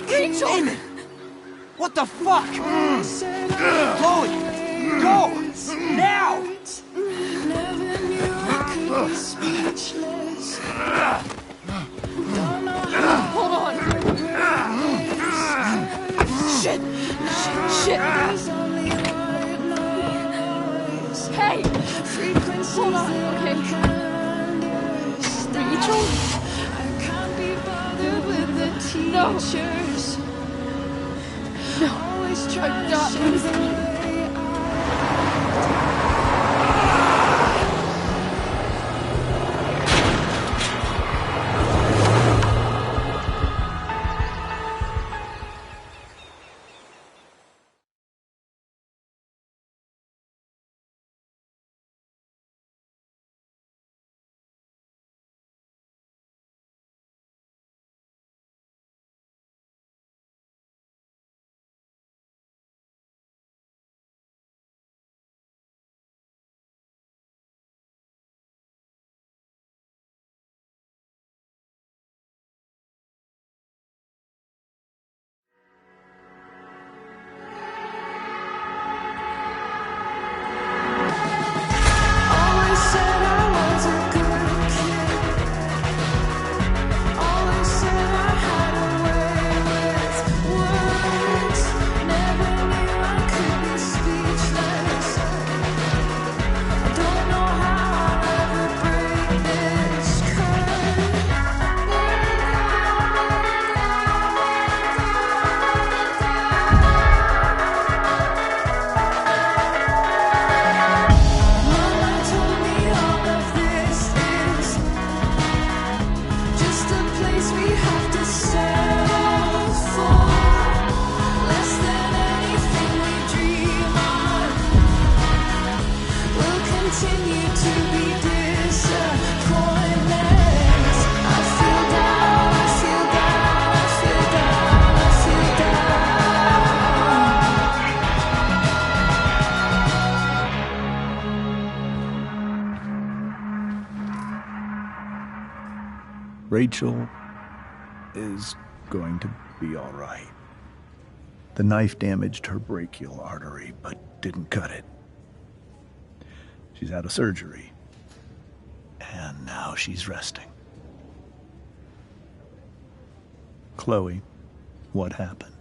Rachel! Damon! What the fuck? Chloe! Go! Now! Hold on! Shit! Shit! Hey! Hold on, okay? Rachel? No! No! I'm not losing you. Rachel is going to be all right. The knife damaged her brachial artery, but didn't cut it. She's out of surgery, and now she's resting. Chloe, what happened?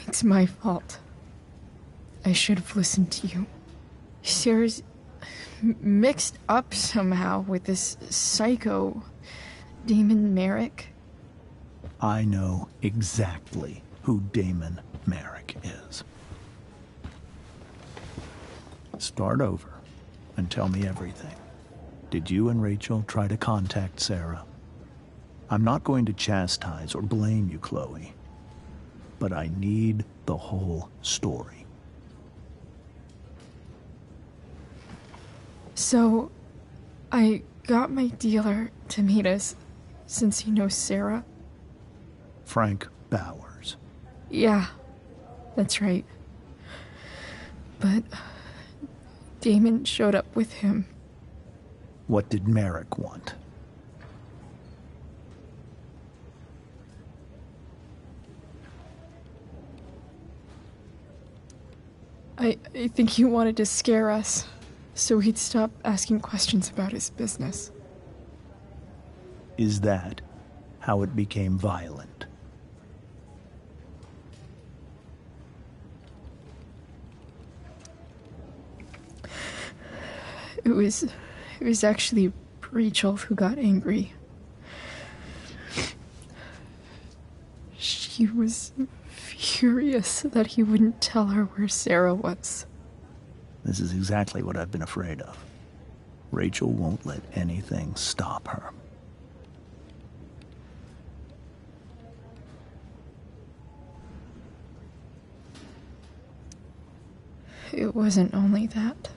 It's my fault. I should have listened to you. Sarah's mixed up somehow with this psycho Damon Merrick. I know exactly who Damon Merrick is. Start over and tell me everything. Did you and Rachel try to contact Sarah? I'm not going to chastise or blame you, Chloe, but I need the whole story. So, I got my dealer to meet us, since he knows Sarah. Frank Bowers. Yeah, that's right. But Damon showed up with him. What did Merrick want? I think he wanted to scare us, so he'd stop asking questions about his business. Is that how it became violent? It was actually Rachel who got angry. She was furious that he wouldn't tell her where Sarah was. This is exactly what I've been afraid of. Rachel won't let anything stop her. It wasn't only that.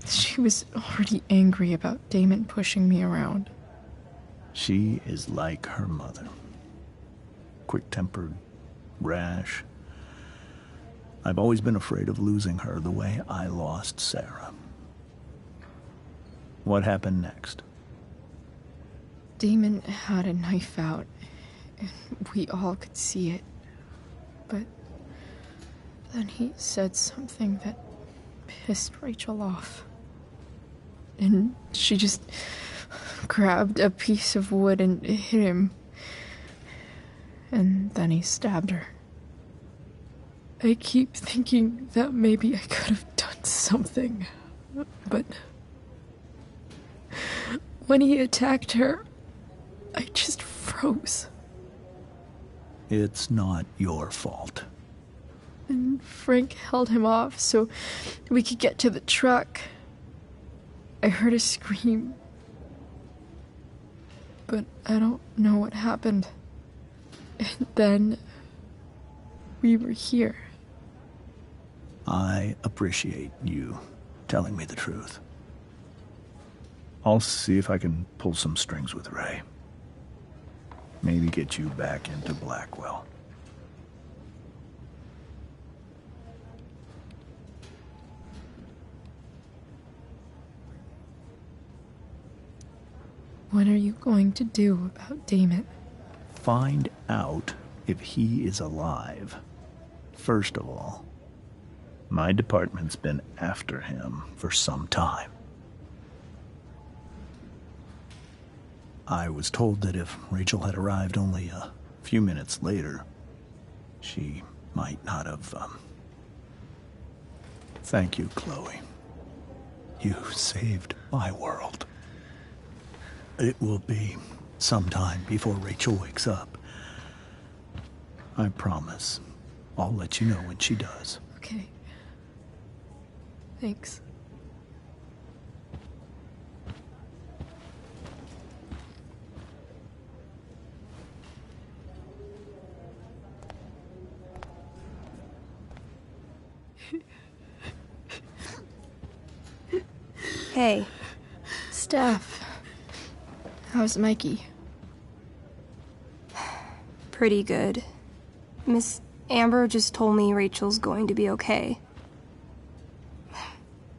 She was already angry about Damon pushing me around. She is like her mother. Quick-tempered, rash. I've always been afraid of losing her the way I lost Sarah. What happened next? Damon had a knife out, and we all could see it. But then he said something that pissed Rachel off. And she just grabbed a piece of wood and hit him. And then he stabbed her. I keep thinking that maybe I could have done something, but when he attacked her, I just froze. It's not your fault. And Frank held him off so we could get to the truck. I heard a scream, but I don't know what happened. And then we were here. I appreciate you telling me the truth. I'll see if I can pull some strings with Ray. Maybe get you back into Blackwell. What are you going to do about Damon? Find out if he is alive. First of all, my department's been after him for some time. I was told that if Rachel had arrived only a few minutes later, she might not have, Thank you, Chloe. You saved my world. It will be some time before Rachel wakes up. I promise. I'll let you know when she does. Okay. Thanks. Hey. Steph. How's Mikey? Pretty good. Miss Amber just told me Rachel's going to be okay.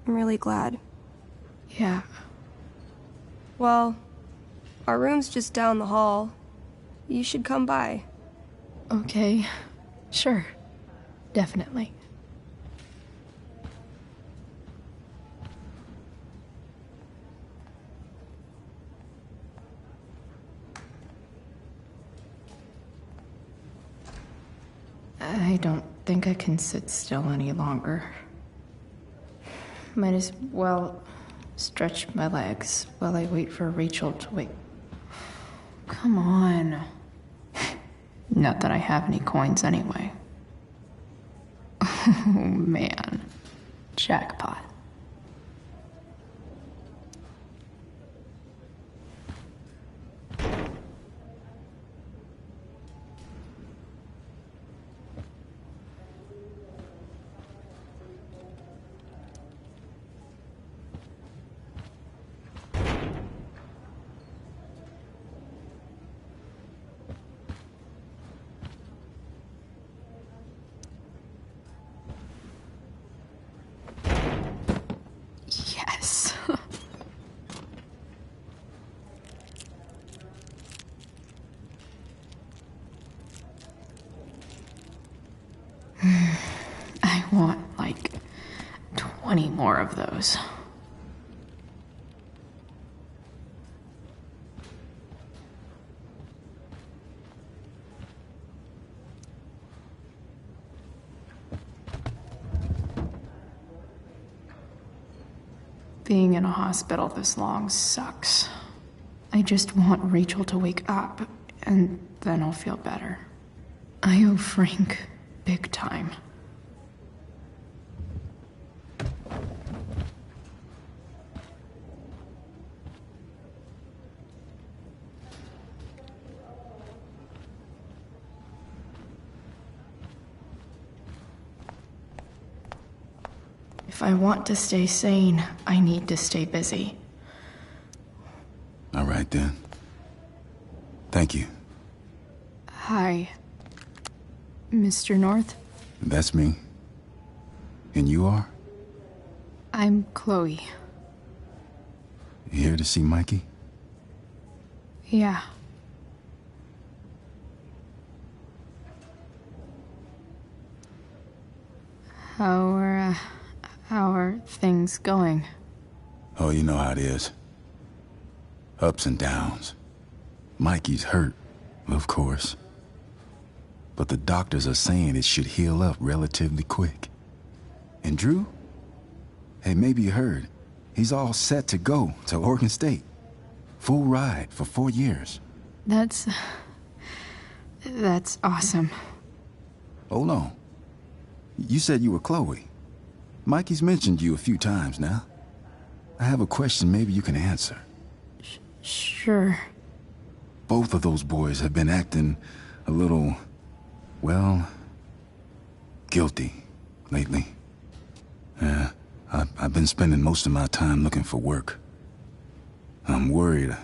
I'm really glad. Yeah. Well, our room's just down the hall. You should come by. Okay. Sure. Definitely. I don't think I can sit still any longer. Might as well stretch my legs while I wait for Rachel to wake. Come on. Not that I have any coins anyway. Oh man. Jackpot. Yes. I want like 20 more of those. Being in a hospital this long sucks. I just want Rachel to wake up, and then I'll feel better. I owe Frank big time. If I want to stay sane, I need to stay busy. All right, then. Thank you. Hi, Mr. North. That's me. And you are? I'm Chloe. You here to see Mikey? Yeah. How are things going? Oh, you know how it is. Ups and downs. Mikey's hurt, of course. But the doctors are saying it should heal up relatively quick. And Drew? Hey, maybe you heard. He's all set to go to Oregon State. Full ride for 4 years. That's awesome. Hold on. You said you were Chloe. Mikey's mentioned you a few times now. I have a question maybe you can answer. Sure. Both of those boys have been acting a little, well, guilty lately. I've been spending most of my time looking for work. I'm worried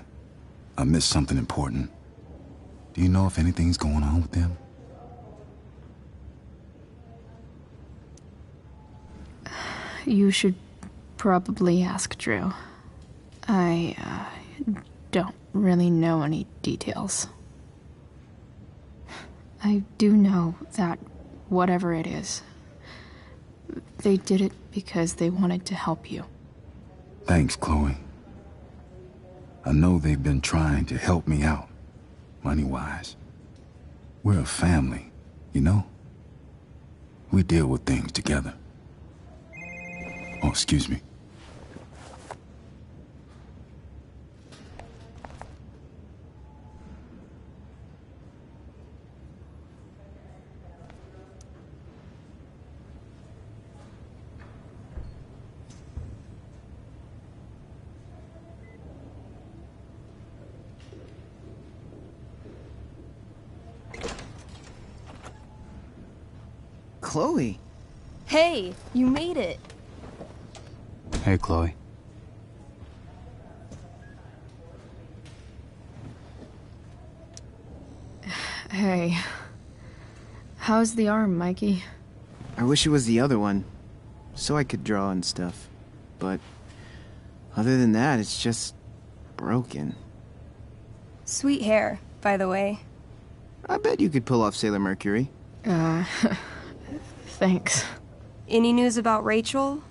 I missed something important. Do you know if anything's going on with them? You should probably ask Drew. I don't really know any details. I do know that whatever it is, they did it because they wanted to help you. Thanks, Chloe. I know they've been trying to help me out, money-wise. We're a family, you know? We deal with things together. Oh, excuse me. Chloe. Hey, you made it. Hey, Chloe. Hey. How's the arm, Mikey? I wish it was the other one, so I could draw and stuff. But other than that, it's just broken. Sweet hair, by the way. I bet you could pull off Sailor Mercury. Thanks. Any news about Rachel?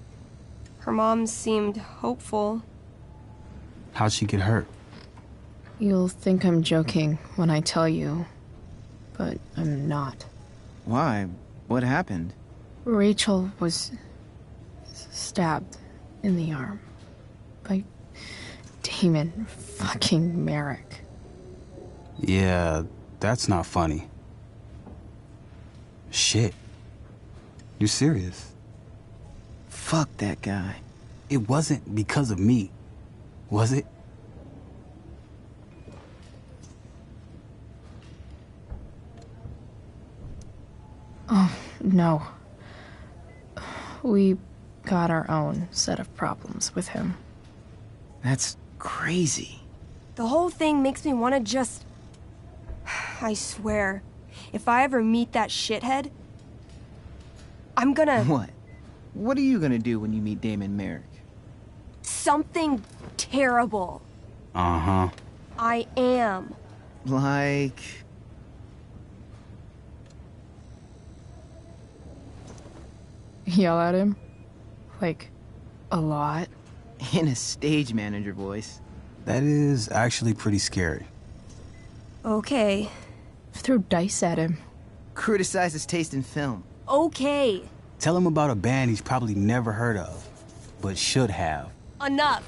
Her mom seemed hopeful. How'd she get hurt? You'll think I'm joking when I tell you, but I'm not. Why? What happened? Rachel was stabbed in the arm by Damon fucking Merrick. Yeah, that's not funny. Shit. You serious? Fuck that guy. It wasn't because of me, was it? Oh, no. We got our own set of problems with him. That's crazy. The whole thing makes me want to just... I swear, if I ever meet that shithead, I'm gonna... What? What are you gonna do when you meet Damon Merrick? Something terrible. Uh-huh. I am. Like... Yell at him? Like, a lot? In a stage manager voice. That is actually pretty scary. Okay. Throw dice at him. Criticize his taste in film. Okay. Tell him about a band he's probably never heard of, but should have. Enough.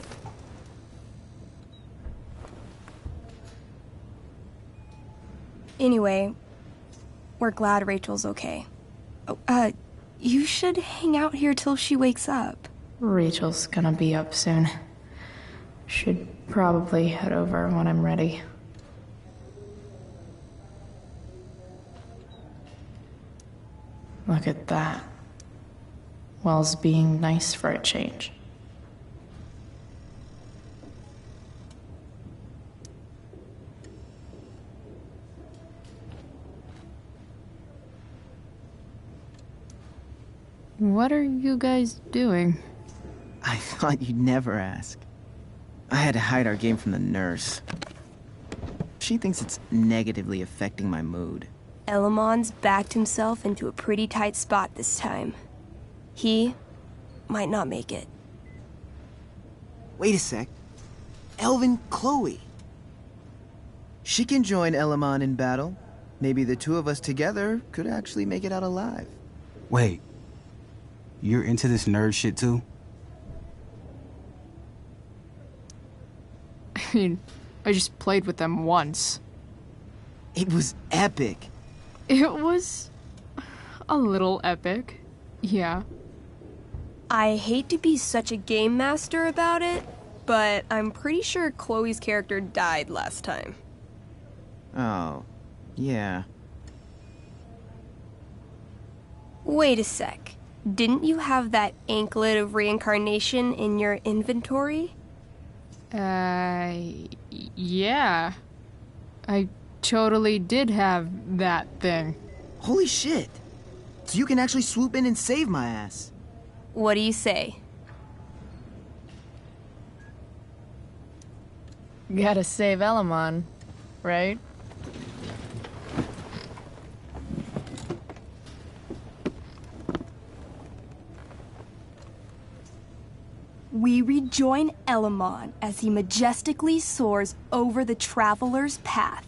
Anyway, we're glad Rachel's okay. Oh, you should hang out here till she wakes up. Rachel's gonna be up soon. Should probably head over when I'm ready. Look at that. Wells being nice for a change. What are you guys doing? I thought you'd never ask. I had to hide our game from the nurse. She thinks it's negatively affecting my mood. Elamon's backed himself into a pretty tight spot this time. He might not make it. Wait a sec. Elvin Chloe. She can join Elamon in battle. Maybe the two of us together could actually make it out alive. Wait. You're into this nerd shit too? I mean, I just played with them once. It was epic. It was a little epic, yeah. I hate to be such a game master about it, but I'm pretty sure Chloe's character died last time. Oh, yeah. Wait a sec. Didn't you have that anklet of reincarnation in your inventory? Yeah. I totally did have that thing. Holy shit. So you can actually swoop in and save my ass. What do you say? Gotta save Elamon, right? We rejoin Elamon as he majestically soars over the traveler's path.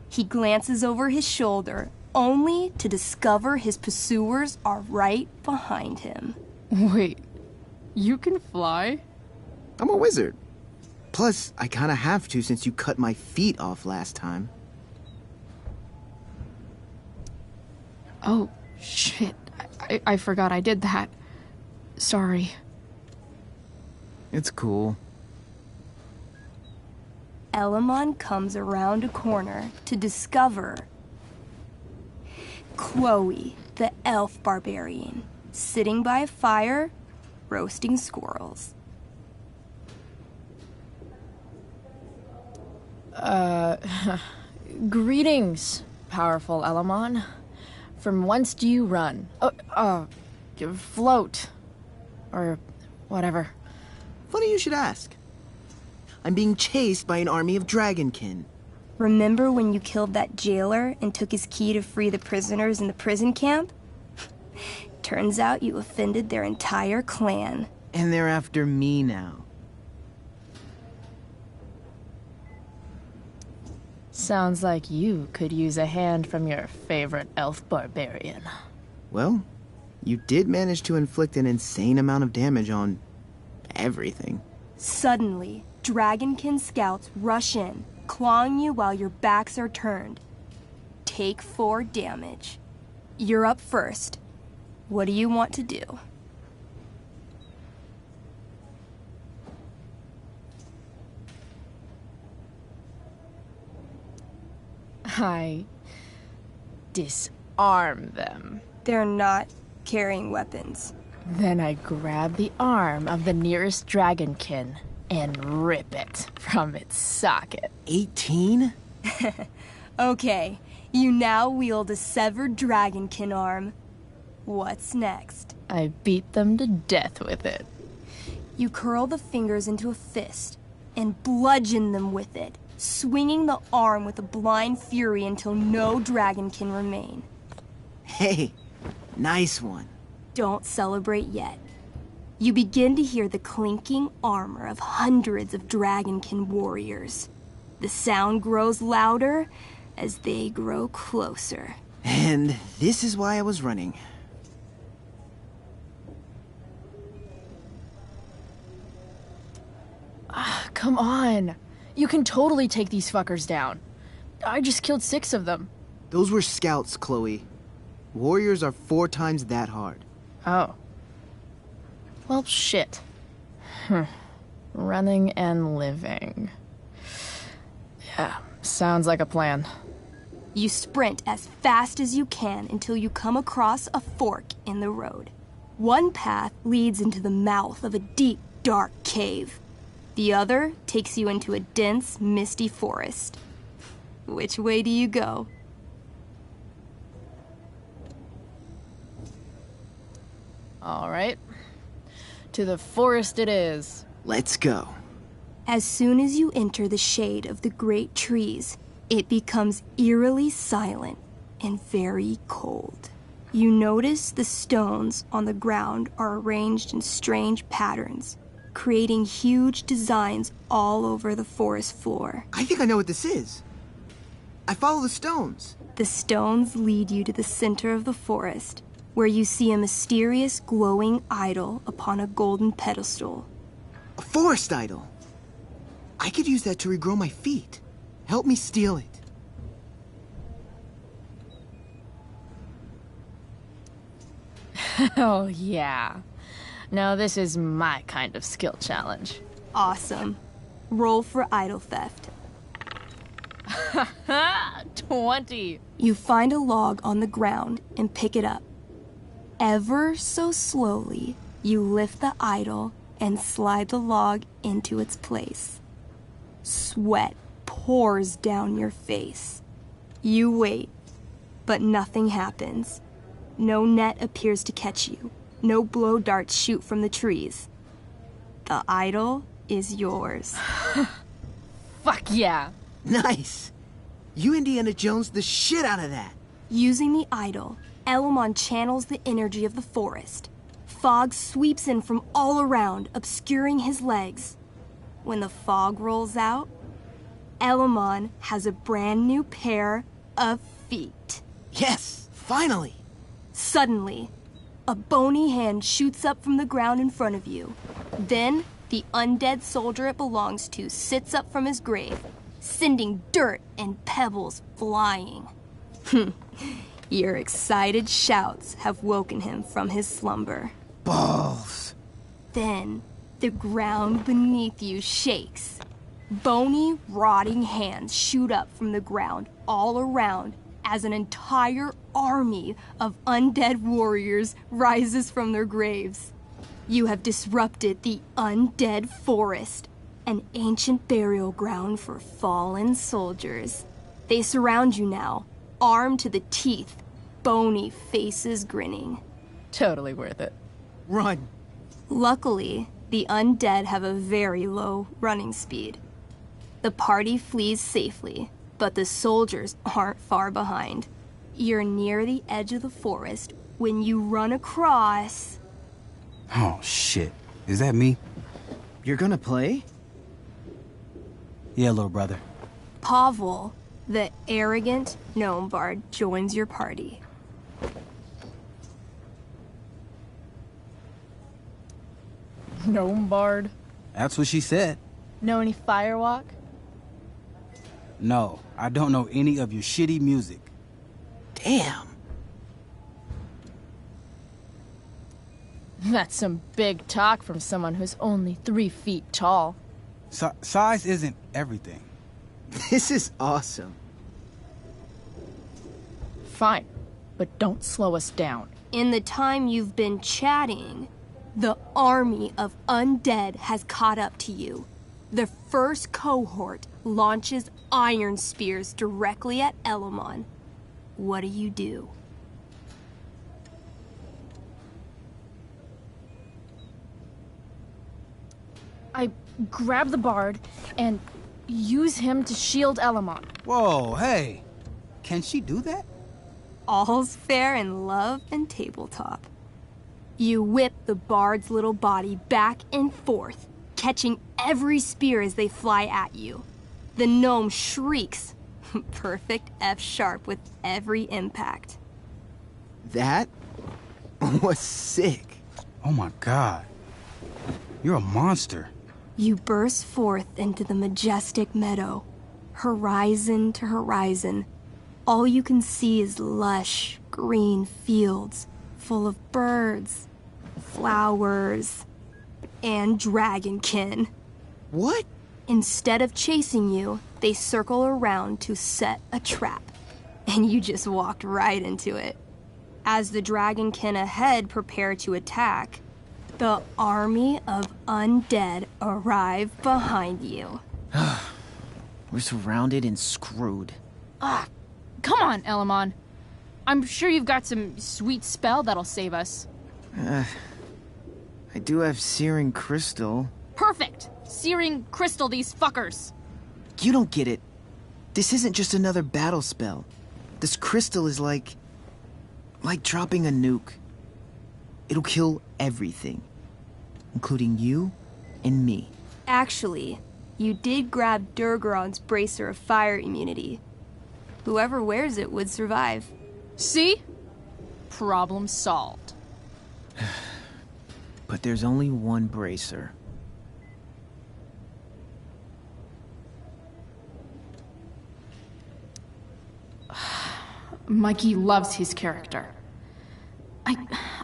He glances over his shoulder, only to discover his pursuers are right behind him. Wait, you can fly? I'm a wizard. Plus, I kinda have to since you cut my feet off last time. Oh, shit. I forgot I did that. Sorry. It's cool. Elamon comes around a corner to discover Chloe, the elf barbarian, sitting by a fire, roasting squirrels. Greetings, powerful Elamon. From whence do you run? Float. Or whatever. Funny you should ask. I'm being chased by an army of dragonkin. Remember when you killed that jailer and took his key to free the prisoners in the prison camp? Turns out you offended their entire clan. And they're after me now. Sounds like you could use a hand from your favorite elf barbarian. Well, you did manage to inflict an insane amount of damage on everything. Suddenly, dragonkin scouts rush in, clawing you while your backs are turned. Take 4 damage. You're up first. What do you want to do? I disarm them. They're not carrying weapons. Then I grab the arm of the nearest dragonkin and rip it from its socket. 18? Okay, you now wield a severed dragonkin arm. What's next? I beat them to death with it. You curl the fingers into a fist and bludgeon them with it, swinging the arm with a blind fury until no dragonkin remain. Hey, nice one. Don't celebrate yet. You begin to hear the clinking armor of hundreds of dragonkin warriors. The sound grows louder as they grow closer. And this is why I was running. Come on. You can totally take these fuckers down. I just killed 6 of them. Those were scouts, Chloe. Warriors are 4 times that hard. Oh. Well, shit. Running and living. Yeah, sounds like a plan. You sprint as fast as you can until you come across a fork in the road. One path leads into the mouth of a deep, dark cave. The other takes you into a dense, misty forest. Which way do you go? All right. To the forest it is. Let's go. As soon as you enter the shade of the great trees, it becomes eerily silent and very cold. You notice the stones on the ground are arranged in strange patterns, creating huge designs all over the forest floor. I think I know what this is. I follow the stones. The stones lead you to the center of the forest, where you see a mysterious glowing idol upon a golden pedestal. A forest idol. I could use that to regrow my feet. Help me steal it. Oh, yeah. Now this is my kind of skill challenge. Awesome. Roll for idol theft. 20. You find a log on the ground and pick it up. Ever so slowly, you lift the idol and slide the log into its place. Sweat pours down your face. You wait, but nothing happens. No net appears to catch you. No blow darts shoot from the trees. The idol is yours. Fuck yeah. Nice. You Indiana Jones the shit out of that. Using the idol, Elamon channels the energy of the forest. Fog sweeps in from all around, obscuring his legs. When the fog rolls out, Elamon has a brand new pair of feet. Yes, finally. Suddenly, a bony hand shoots up from the ground in front of you. Then, the undead soldier it belongs to sits up from his grave, sending dirt and pebbles flying. Your excited shouts have woken him from his slumber. Balls. Then, the ground beneath you shakes. Bony, rotting hands shoot up from the ground all around as an entire army of undead warriors rises from their graves. You have disrupted the undead forest, an ancient burial ground for fallen soldiers. They surround you now, armed to the teeth, bony faces grinning. Totally worth it. Run! Luckily, the undead have a very low running speed. The party flees safely, but the soldiers aren't far behind. You're near the edge of the forest when you run across... Oh, shit. Is that me? You're gonna play? Yeah, little brother. Pavel, the arrogant gnome bard, joins your party. Gnome bard? That's what she said. Know any firewalk? No, I don't know any of your shitty music. Damn. That's some big talk from someone who's only 3 feet tall. Size isn't everything. This is awesome. Fine, but don't slow us down. In the time you've been chatting, the army of undead has caught up to you. The first cohort launches iron spears directly at Elamon. What do? I grab the bard and use him to shield Elamon. Whoa, hey. Can she do that? All's fair in love and tabletop. You whip the bard's little body back and forth, catching every spear as they fly at you. The gnome shrieks. Perfect F-sharp with every impact. That was sick. Oh my god. You're a monster. You burst forth into the majestic meadow, horizon to horizon. All you can see is lush, green fields full of birds, flowers, and dragonkin. What? Instead of chasing you, they circle around to set a trap, and you just walked right into it. As the dragonkin ahead prepare to attack, the army of undead arrive behind you. We're surrounded and screwed. Come on, Elamon. I'm sure you've got some sweet spell that'll save us. I do have searing crystal. Perfect! Searing crystal these fuckers. You don't get it. This isn't just another battle spell. This crystal is like dropping a nuke. It'll kill everything, including you and me. Actually, you did grab Durgaron's bracer of fire immunity. Whoever wears it would survive. See? Problem solved. But there's only one bracer. Mikey loves his character.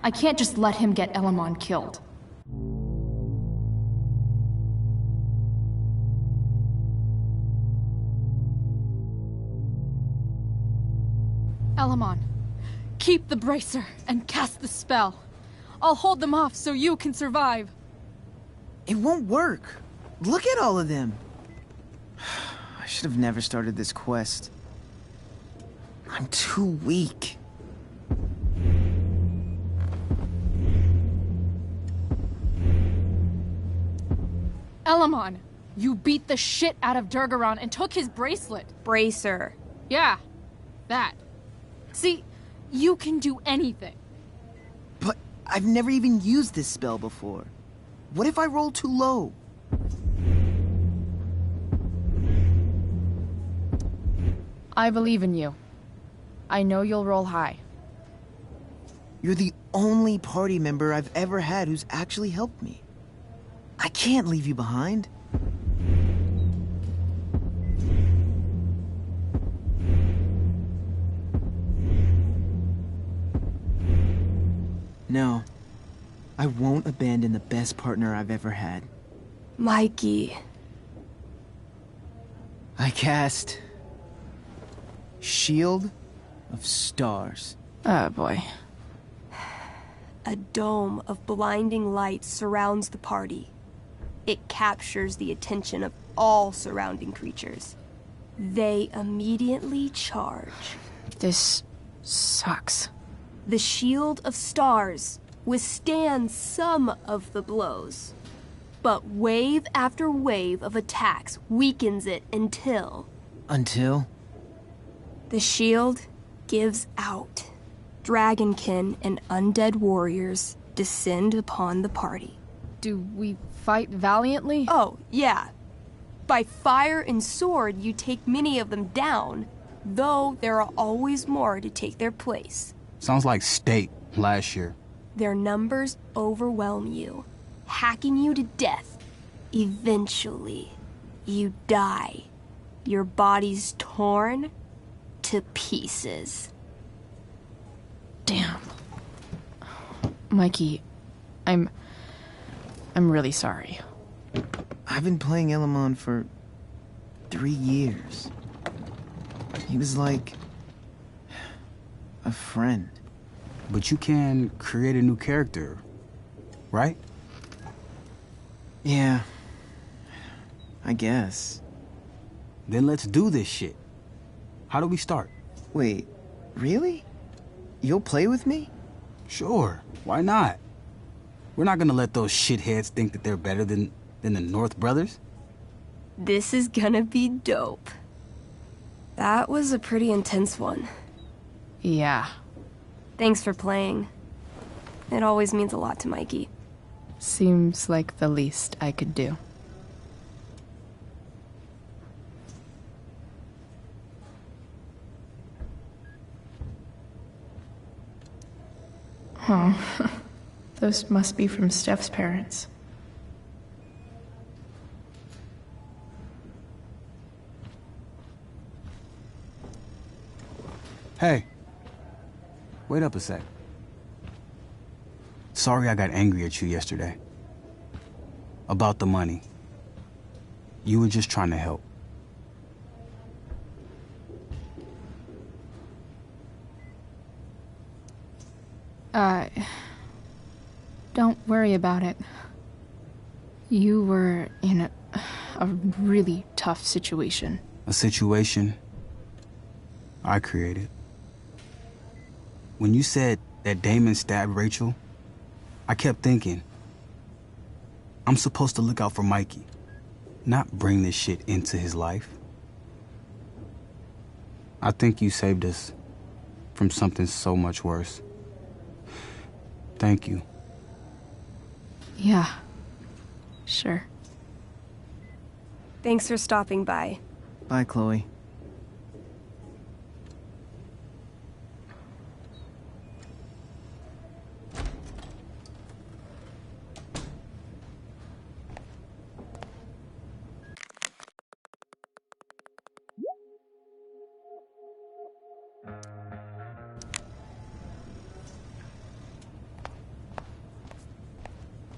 I can't just let him get Elamon killed. Elamon, keep the bracer and cast the spell. I'll hold them off so you can survive. It won't work. Look at all of them. I should have never started this quest. I'm too weak. Elamon, you beat the shit out of Durgaron and took his bracelet. Bracer. Yeah, that. See, you can do anything. But I've never even used this spell before. What if I roll too low? I believe in you. I know you'll roll high. You're the only party member I've ever had who's actually helped me. I can't leave you behind. No, I won't abandon the best partner I've ever had. Mikey. I cast Shield of Stars. Oh boy. A dome of blinding light surrounds the party. It captures the attention of all surrounding creatures. They immediately charge. This sucks. The shield of stars withstands some of the blows, but wave after wave of attacks weakens it until... Until? The shield gives out. Dragonkin and undead warriors descend upon the party. Do we fight valiantly? Oh, yeah. By fire and sword, you take many of them down, though there are always more to take their place. Sounds like State last year. Their numbers overwhelm you, hacking you to death. Eventually, you die. Your body's torn to pieces. Damn. Mikey, I'm really sorry. I've been playing Elamon for 3 years. He was like a friend. But you can create a new character, right? Yeah, I guess. Then let's do this shit. How do we start? Wait, really? You'll play with me? Sure, why not? We're not gonna let those shitheads think that they're better than the North Brothers. This is gonna be dope. That was a pretty intense one. Yeah. Thanks for playing. It always means a lot to Mikey. Seems like the least I could do. Oh, those must be from Steph's parents. Hey, wait up a sec. Sorry I got angry at you yesterday. About the money. You were just trying to help. Don't worry about it. You were in a really tough situation. A situation I created. When you said that Damon stabbed Rachel, I kept thinking, I'm supposed to look out for Mikey, not bring this shit into his life. I think you saved us from something so much worse. Thank you. Yeah, sure. Thanks for stopping by. Bye, Chloe.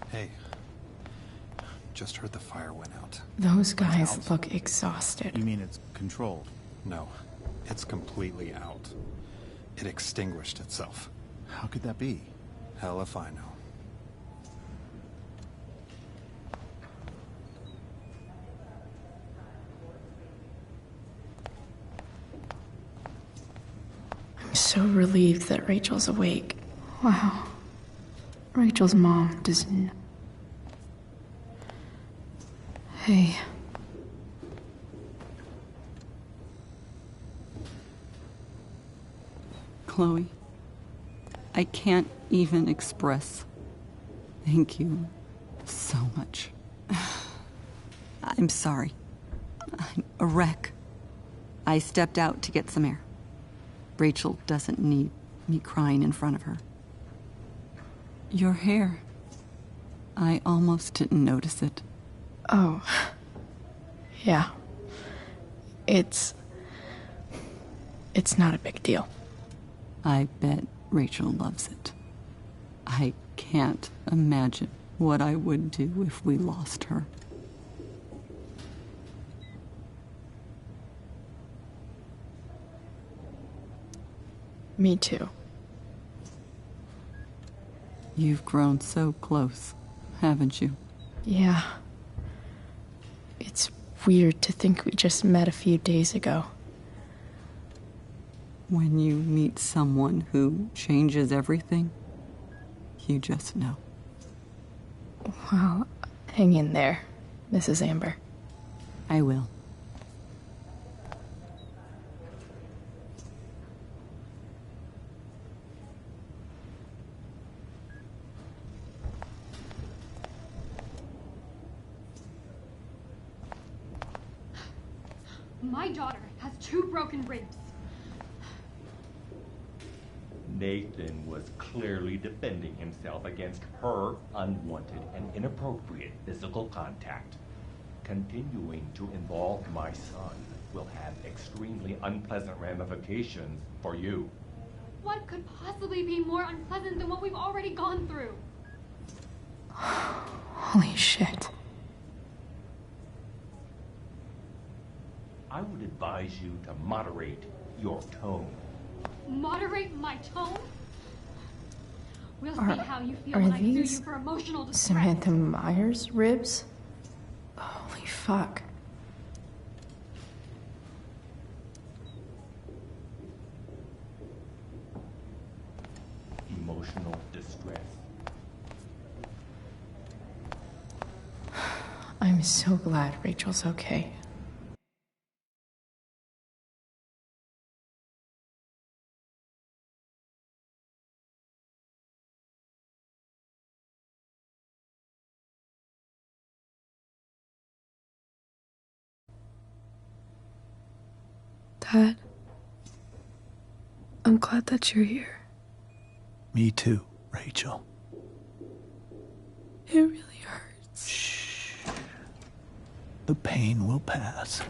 Hey, just heard the fire went out. Those guys look exhausted. You mean it's controlled? No, it's completely out. It extinguished itself. How could that be? Hell if I know. I'm so relieved that Rachel's awake. Wow. Rachel's mom doesn't... Hey. Chloe, I can't even express thank you so much. I'm sorry. I'm a wreck. I stepped out to get some air. Rachel doesn't need me crying in front of her. Your hair. I almost didn't notice it. Oh. Yeah. It's not a big deal. I bet Rachel loves it. I can't imagine what I would do if we lost her. Me too. You've grown so close, haven't you? Yeah. It's weird to think we just met a few days ago. When you meet someone who changes everything, you just know. Well, hang in there, Mrs. Amber. I will. My daughter has 2 broken ribs. Nathan was clearly defending himself against her unwanted and inappropriate physical contact. Continuing to involve my son will have extremely unpleasant ramifications for you. What could possibly be more unpleasant than what we've already gone through? Holy shit. I would advise you to moderate your tone. Moderate my tone? We'll see how you feel Are when I sue you these for emotional distress. Samantha Myers' ribs? Holy fuck. Emotional distress. I'm so glad Rachel's okay. Dad, I'm glad that you're here. Me too, Rachel. It really hurts. Shh. The pain will pass.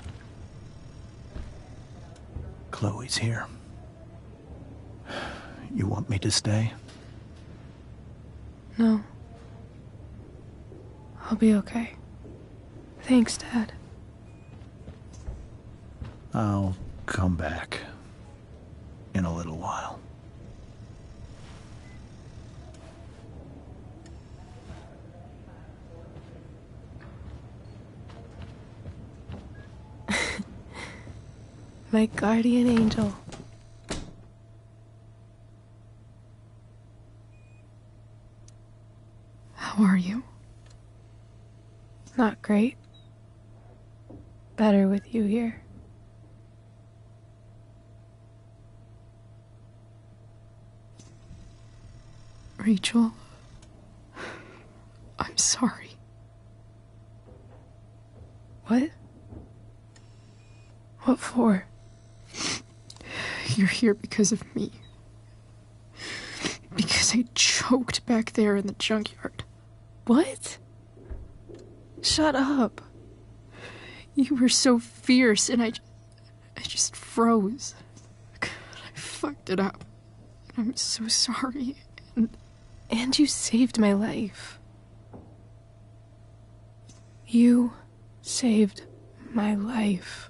Chloe's here. You want me to stay? No. I'll be okay. Thanks, Dad. I'll come back in a little while. My guardian angel. How are you? Not great. Better with you here. Rachel, I'm sorry. What? What for? You're here because of me. Because I choked back there in the junkyard. What? Shut up. You were so fierce and I just froze. God, I fucked it up. I'm so sorry. And you saved my life. You saved my life.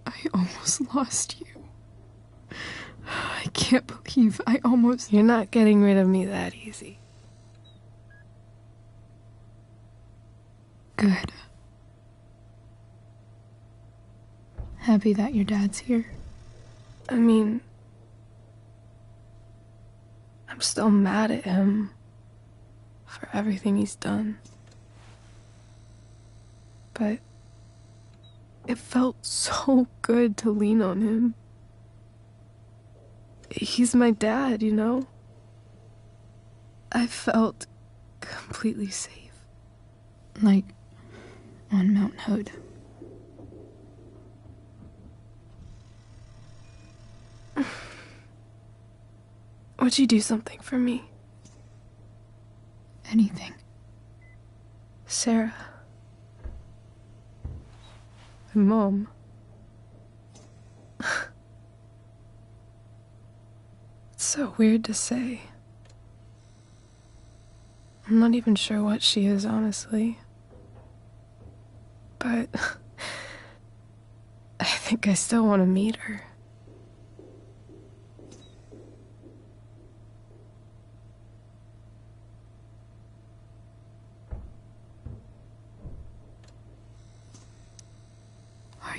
I almost lost you. I can't believe I almost... You're not getting rid of me that easy. Good. Happy that your dad's here. I mean, I'm still mad at him for everything he's done. But it felt so good to lean on him. He's my dad, you know? I felt completely safe. Like on Mount Hood. Would you do something for me? Anything. Sarah. My mom. It's so weird to say. I'm not even sure what she is, honestly. But I think I still want to meet her.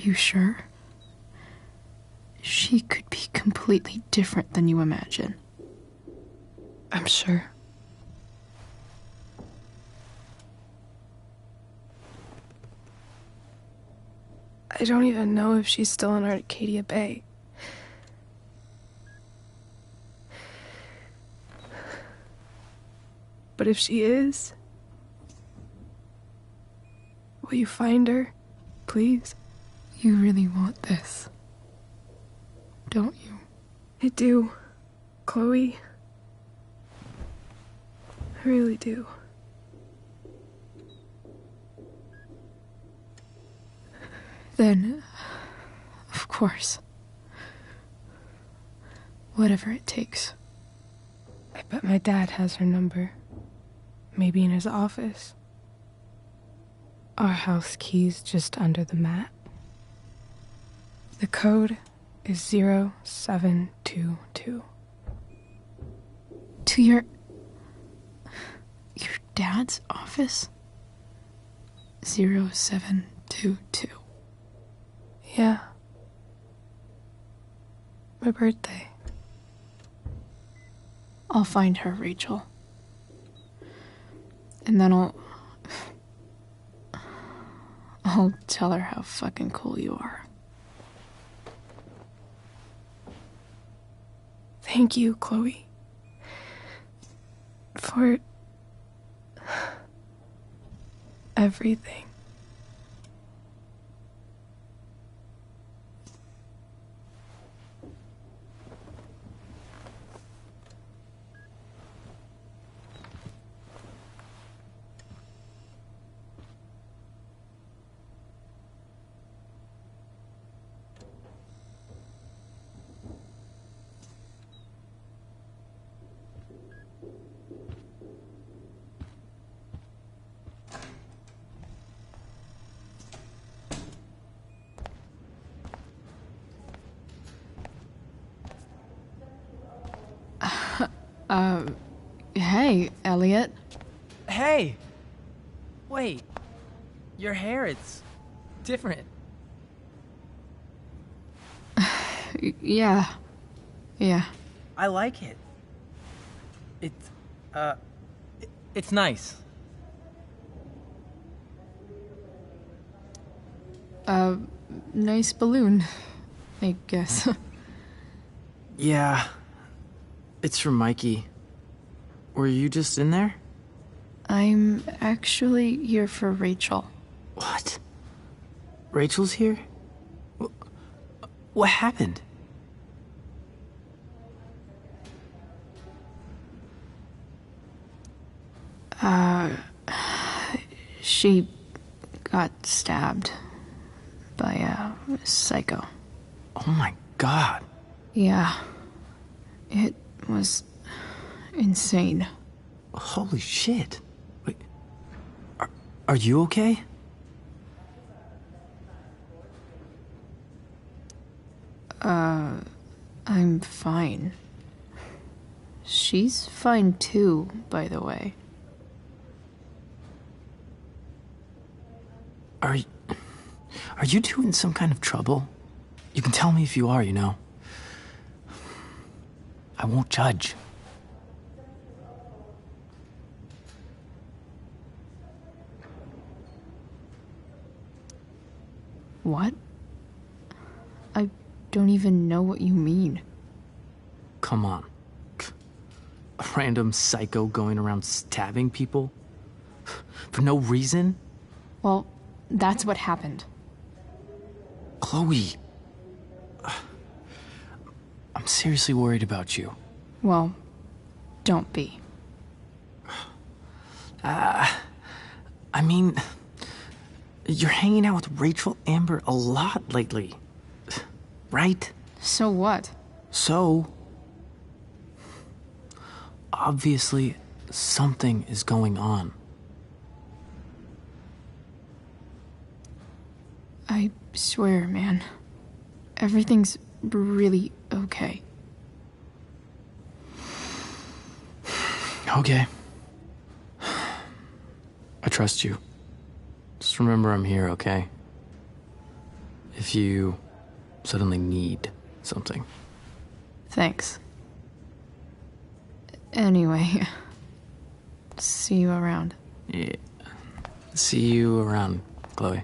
you sure? She could be completely different than you imagine. I'm sure. I don't even know if she's still in Arcadia Bay. But if she is, will you find her, please? You really want this, don't you? I do, Chloe. I really do. Then, of course. Whatever it takes. I bet my dad has her number. Maybe in his office. Our house key's just under the mat. The code is 0722. To your dad's office? 0722. Yeah. My birthday. I'll find her, Rachel. And then I'll tell her how fucking cool you are. Thank you, Chloe. For everything. Hey, Elliot. Hey! Wait. Your hair, it's different. Yeah. I like it. It's nice. Nice balloon, I guess. Yeah. It's from Mikey. Were you just in there? I'm actually here for Rachel. What? Rachel's here? What happened? She got stabbed by a psycho. Oh my god. Yeah. It was insane. Holy shit. Wait. Are you okay? I'm fine. She's fine too, by the way. Are you two in some kind of trouble? You can tell me if you are, you know. I won't judge. What? I don't even know what you mean. Come on. A random psycho going around stabbing people? For no reason? Well, that's what happened. Chloe. I'm seriously worried about you. Well, don't be. I mean, you're hanging out with Rachel Amber a lot lately. Right? So what? So, obviously, something is going on. I swear, man. Everything's really okay. Okay. I trust you. Just remember I'm here, okay? if you suddenly need something. Thanks. Anyway, see you around. Yeah. See you around, Chloe.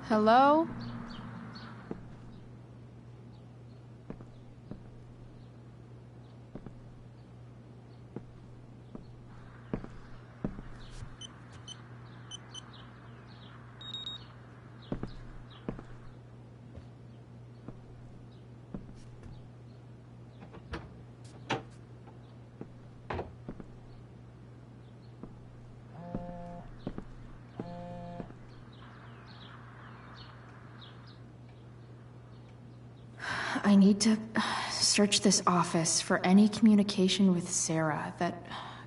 Hello? I need to search this office for any communication with Sarah that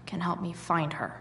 can help me find her.